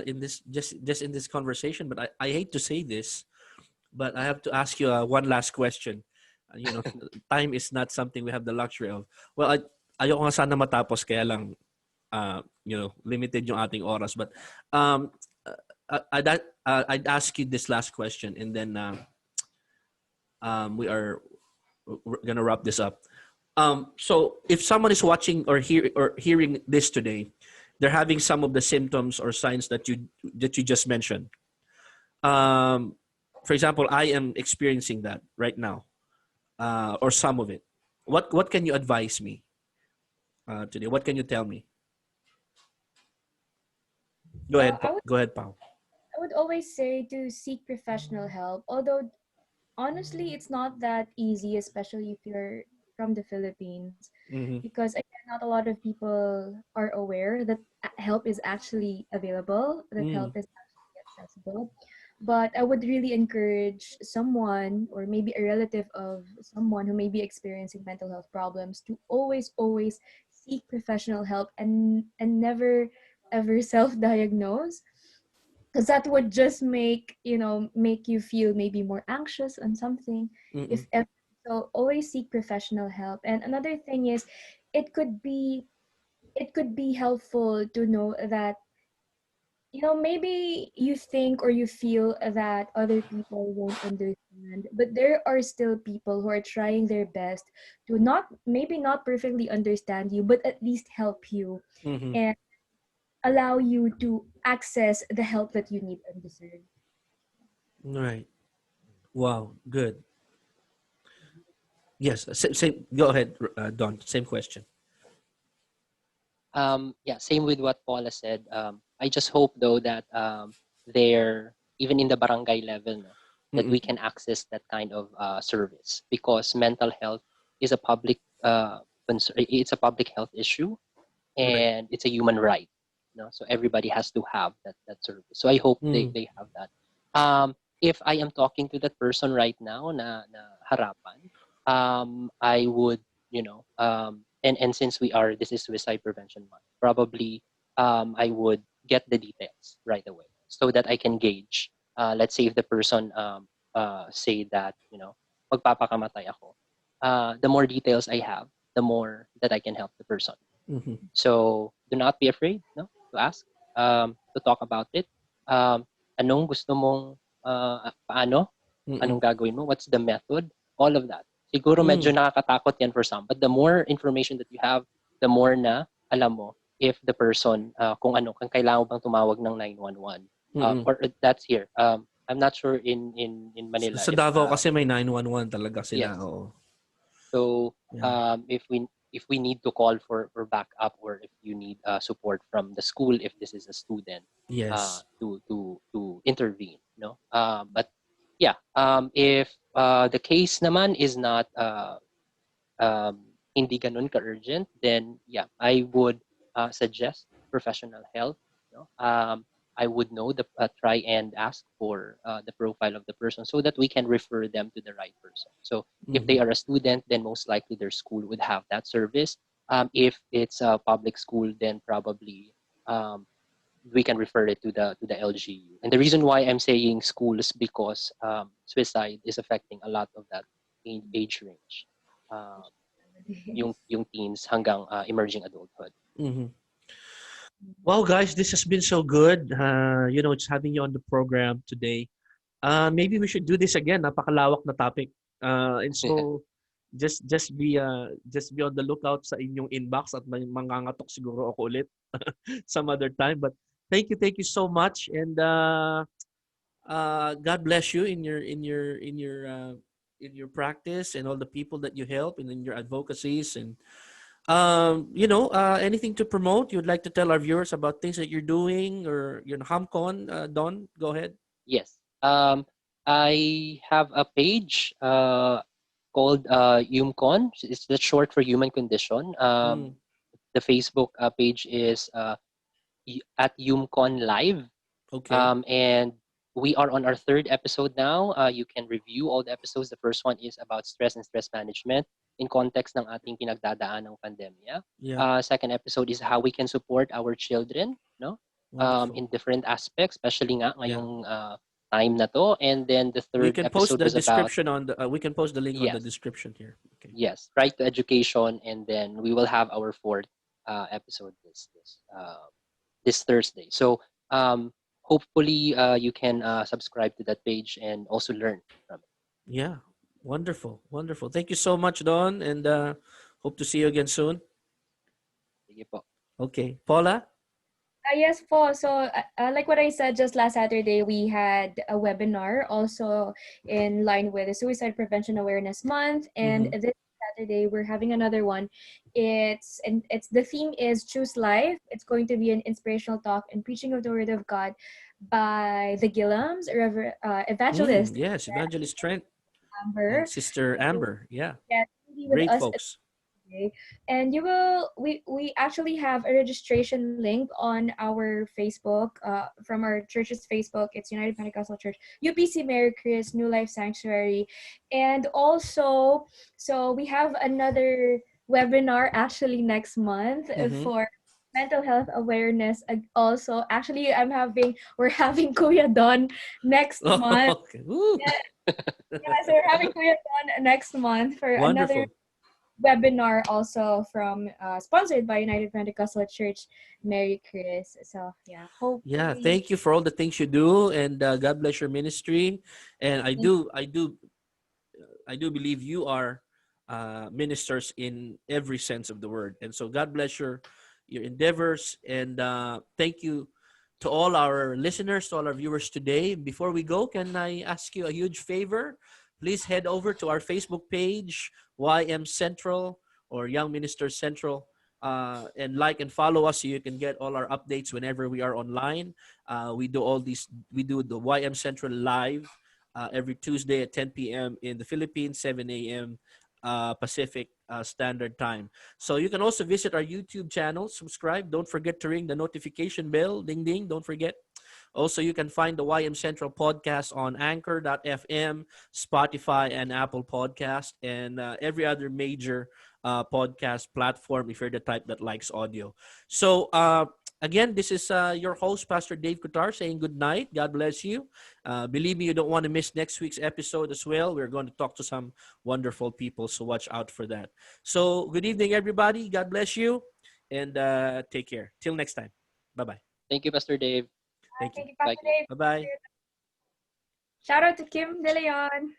In this just in this conversation, but I hate to say this, but I have to ask you one last question. Time is not something we have the luxury of. Well, ayoko nga sana matapos kaya lang limited yung ating oras, but um I'd ask you this last question, and then we're gonna wrap this up. So if someone is watching or hearing this today, they're having some of the symptoms or signs that you just mentioned. For example, I am experiencing that right now, or some of it. What can you advise me today? What can you tell me? Go ahead. I would Go ahead, Pao. I would always say to seek professional help. Although honestly, it's not that easy, especially if you're from the Philippines, Mm-hmm. because again, not a lot of people are aware that help is actually available, that Mm. help is actually accessible. But I would really encourage someone, or maybe a relative of someone who may be experiencing mental health problems, to always seek professional help, and never ever self-diagnose, because that would just make you feel maybe more anxious on something. Mm-mm. If ever. So always seek professional help. And another thing is, it could be it could be helpful to know that, maybe you think or you feel that other people won't understand, but there are still people who are trying their best to not perfectly understand you, but at least help you Mm-hmm. and allow you to access the help that you need and deserve. Right. Wow. Good. Yes. Same. Go ahead, Don. Same question. Yeah, same with what Paula said. I just hope though that they're even in the barangay level, no, that Mm-mm. we can access that kind of service, because mental health is a public it's a public health issue, Right. and it's a human right. No, so everybody has to have that service. So I hope Mm. they have that. If I am talking to that person right now na harapan, I would, and since this is Suicide Prevention Month, probably I would get the details right away so that I can gauge. Let's say if the person say that, magpapakamatay ako. The more details I have, the more that I can help the person. Mm-hmm. So do not be afraid, no, to ask, to talk about it. Um, Anong gusto mong, paano? Mm-mm. Anong gagawin mo? What's the method? All of that. Siguro medyo Mm. nakakatakot yan for some, but the more information that you have, the more na alam mo if the person, kung kailangan mo bang tumawag ng 911. Mm-mm. Or that's here. I'm not sure in Manila Sa if, Davao kasi may 911 talaga sila, yes. oo. So Yeah. if we need to call for backup, or if you need support from the school, if this is a student, Yes. to intervene, no. But yeah, if the case naman is not hindi ganun ka-urgent, then yeah, I would suggest professional help. No? I would try and ask for the profile of the person so that we can refer them to the right person. So if Mm-hmm. they are a student, then most likely their school would have that service. If it's a public school, then probably um, we can refer it to the LGU. And the reason why I'm saying schools, because suicide is affecting a lot of that age range. Um, yung teens hanggang emerging adulthood. Mm-hmm. Well, guys, this has been so good. Just having you on the program today. Maybe we should do this again. Napakalawak na topic. And so just be on the lookout sa inyong inbox at may mangangatok siguro ako ulit some other time. But thank you so much, and God bless you in your practice and all the people that you help and in your advocacies. And anything to promote you'd like to tell our viewers about things that you're doing or HamCon, Don, go ahead. Yes. I have a page called YUMCON. It's the short for human condition. Mm, The Facebook page is at YUMCON Live. okay. And we are on our third episode now. You can review all the episodes. The first one is about stress and stress management in context ng ating pinagdadaan ng pandemya. Yeah. Second episode is how we can support our children, no? Wonderful. In different aspects, especially nga Yeah. ngayong time na to. And then the We third can post episode the was about, description on the we can post the link on the yes, description here. Okay. yes, right to education. And then we will have our fourth episode this Thursday. So hopefully you can subscribe to that page and also learn from it. Yeah. Wonderful. Thank you so much, Don, and hope to see you again soon. Sige po. Okay. Paula? Yes, po. So, like what I said just last Saturday, we had a webinar also in line with the Suicide Prevention Awareness Month, and Mm-hmm. this Saturday we're having another one. It's the theme is Choose Life. It's going to be an inspirational talk and preaching of the Word of God by the Gillams, Evangelist Yes, Evangelist Trent and Amber. Sister Amber. Yeah. Yeah, be with Great us. folks. Okay. And we actually have a registration link on our Facebook, from our church's Facebook. It's United Pentecostal Church, UPC Mary Chris, New Life Sanctuary. And also, so we have another webinar actually next month Mm-hmm. for mental health awareness. Also, actually, we're having Kuya Don next month. Okay. Woo. Yeah, yeah, so we're having Kuya Don next month for another Wonderful. webinar, also from sponsored by United Pentecostal Church, Mary Chris. So yeah, Yeah, hopefully. thank you for all the things you do, and God bless your ministry. And I do believe you are ministers in every sense of the word. And so God bless your endeavors, and thank you to all our listeners, to all our viewers today. Before we go, can I ask you a huge favor? Please head over to our Facebook page, YM Central or Young Ministers Central, and like and follow us so you can get all our updates whenever we are online. We do all these. We do the YM Central live every Tuesday at 10 p.m. in the Philippines, 7 a.m. Pacific Standard Time. So you can also visit our YouTube channel, subscribe. Don't forget to ring the notification bell, ding ding. Don't forget. Also, you can find the YM Central podcast on Anchor.fm, Spotify, and Apple Podcast, and every other major podcast platform if you're the type that likes audio. So, again, this is your host, Pastor Dave Kutar, saying good night. God bless you. Believe me, you don't want to miss next week's episode as well. We're going to talk to some wonderful people, so watch out for that. So, good evening, everybody. God bless you, and take care. Till next time. Bye bye. Thank you, Pastor Dave. Thank you. Thank you, Bye, Pastor Kim. Dave. Bye bye. Shout out to Kim De Leon.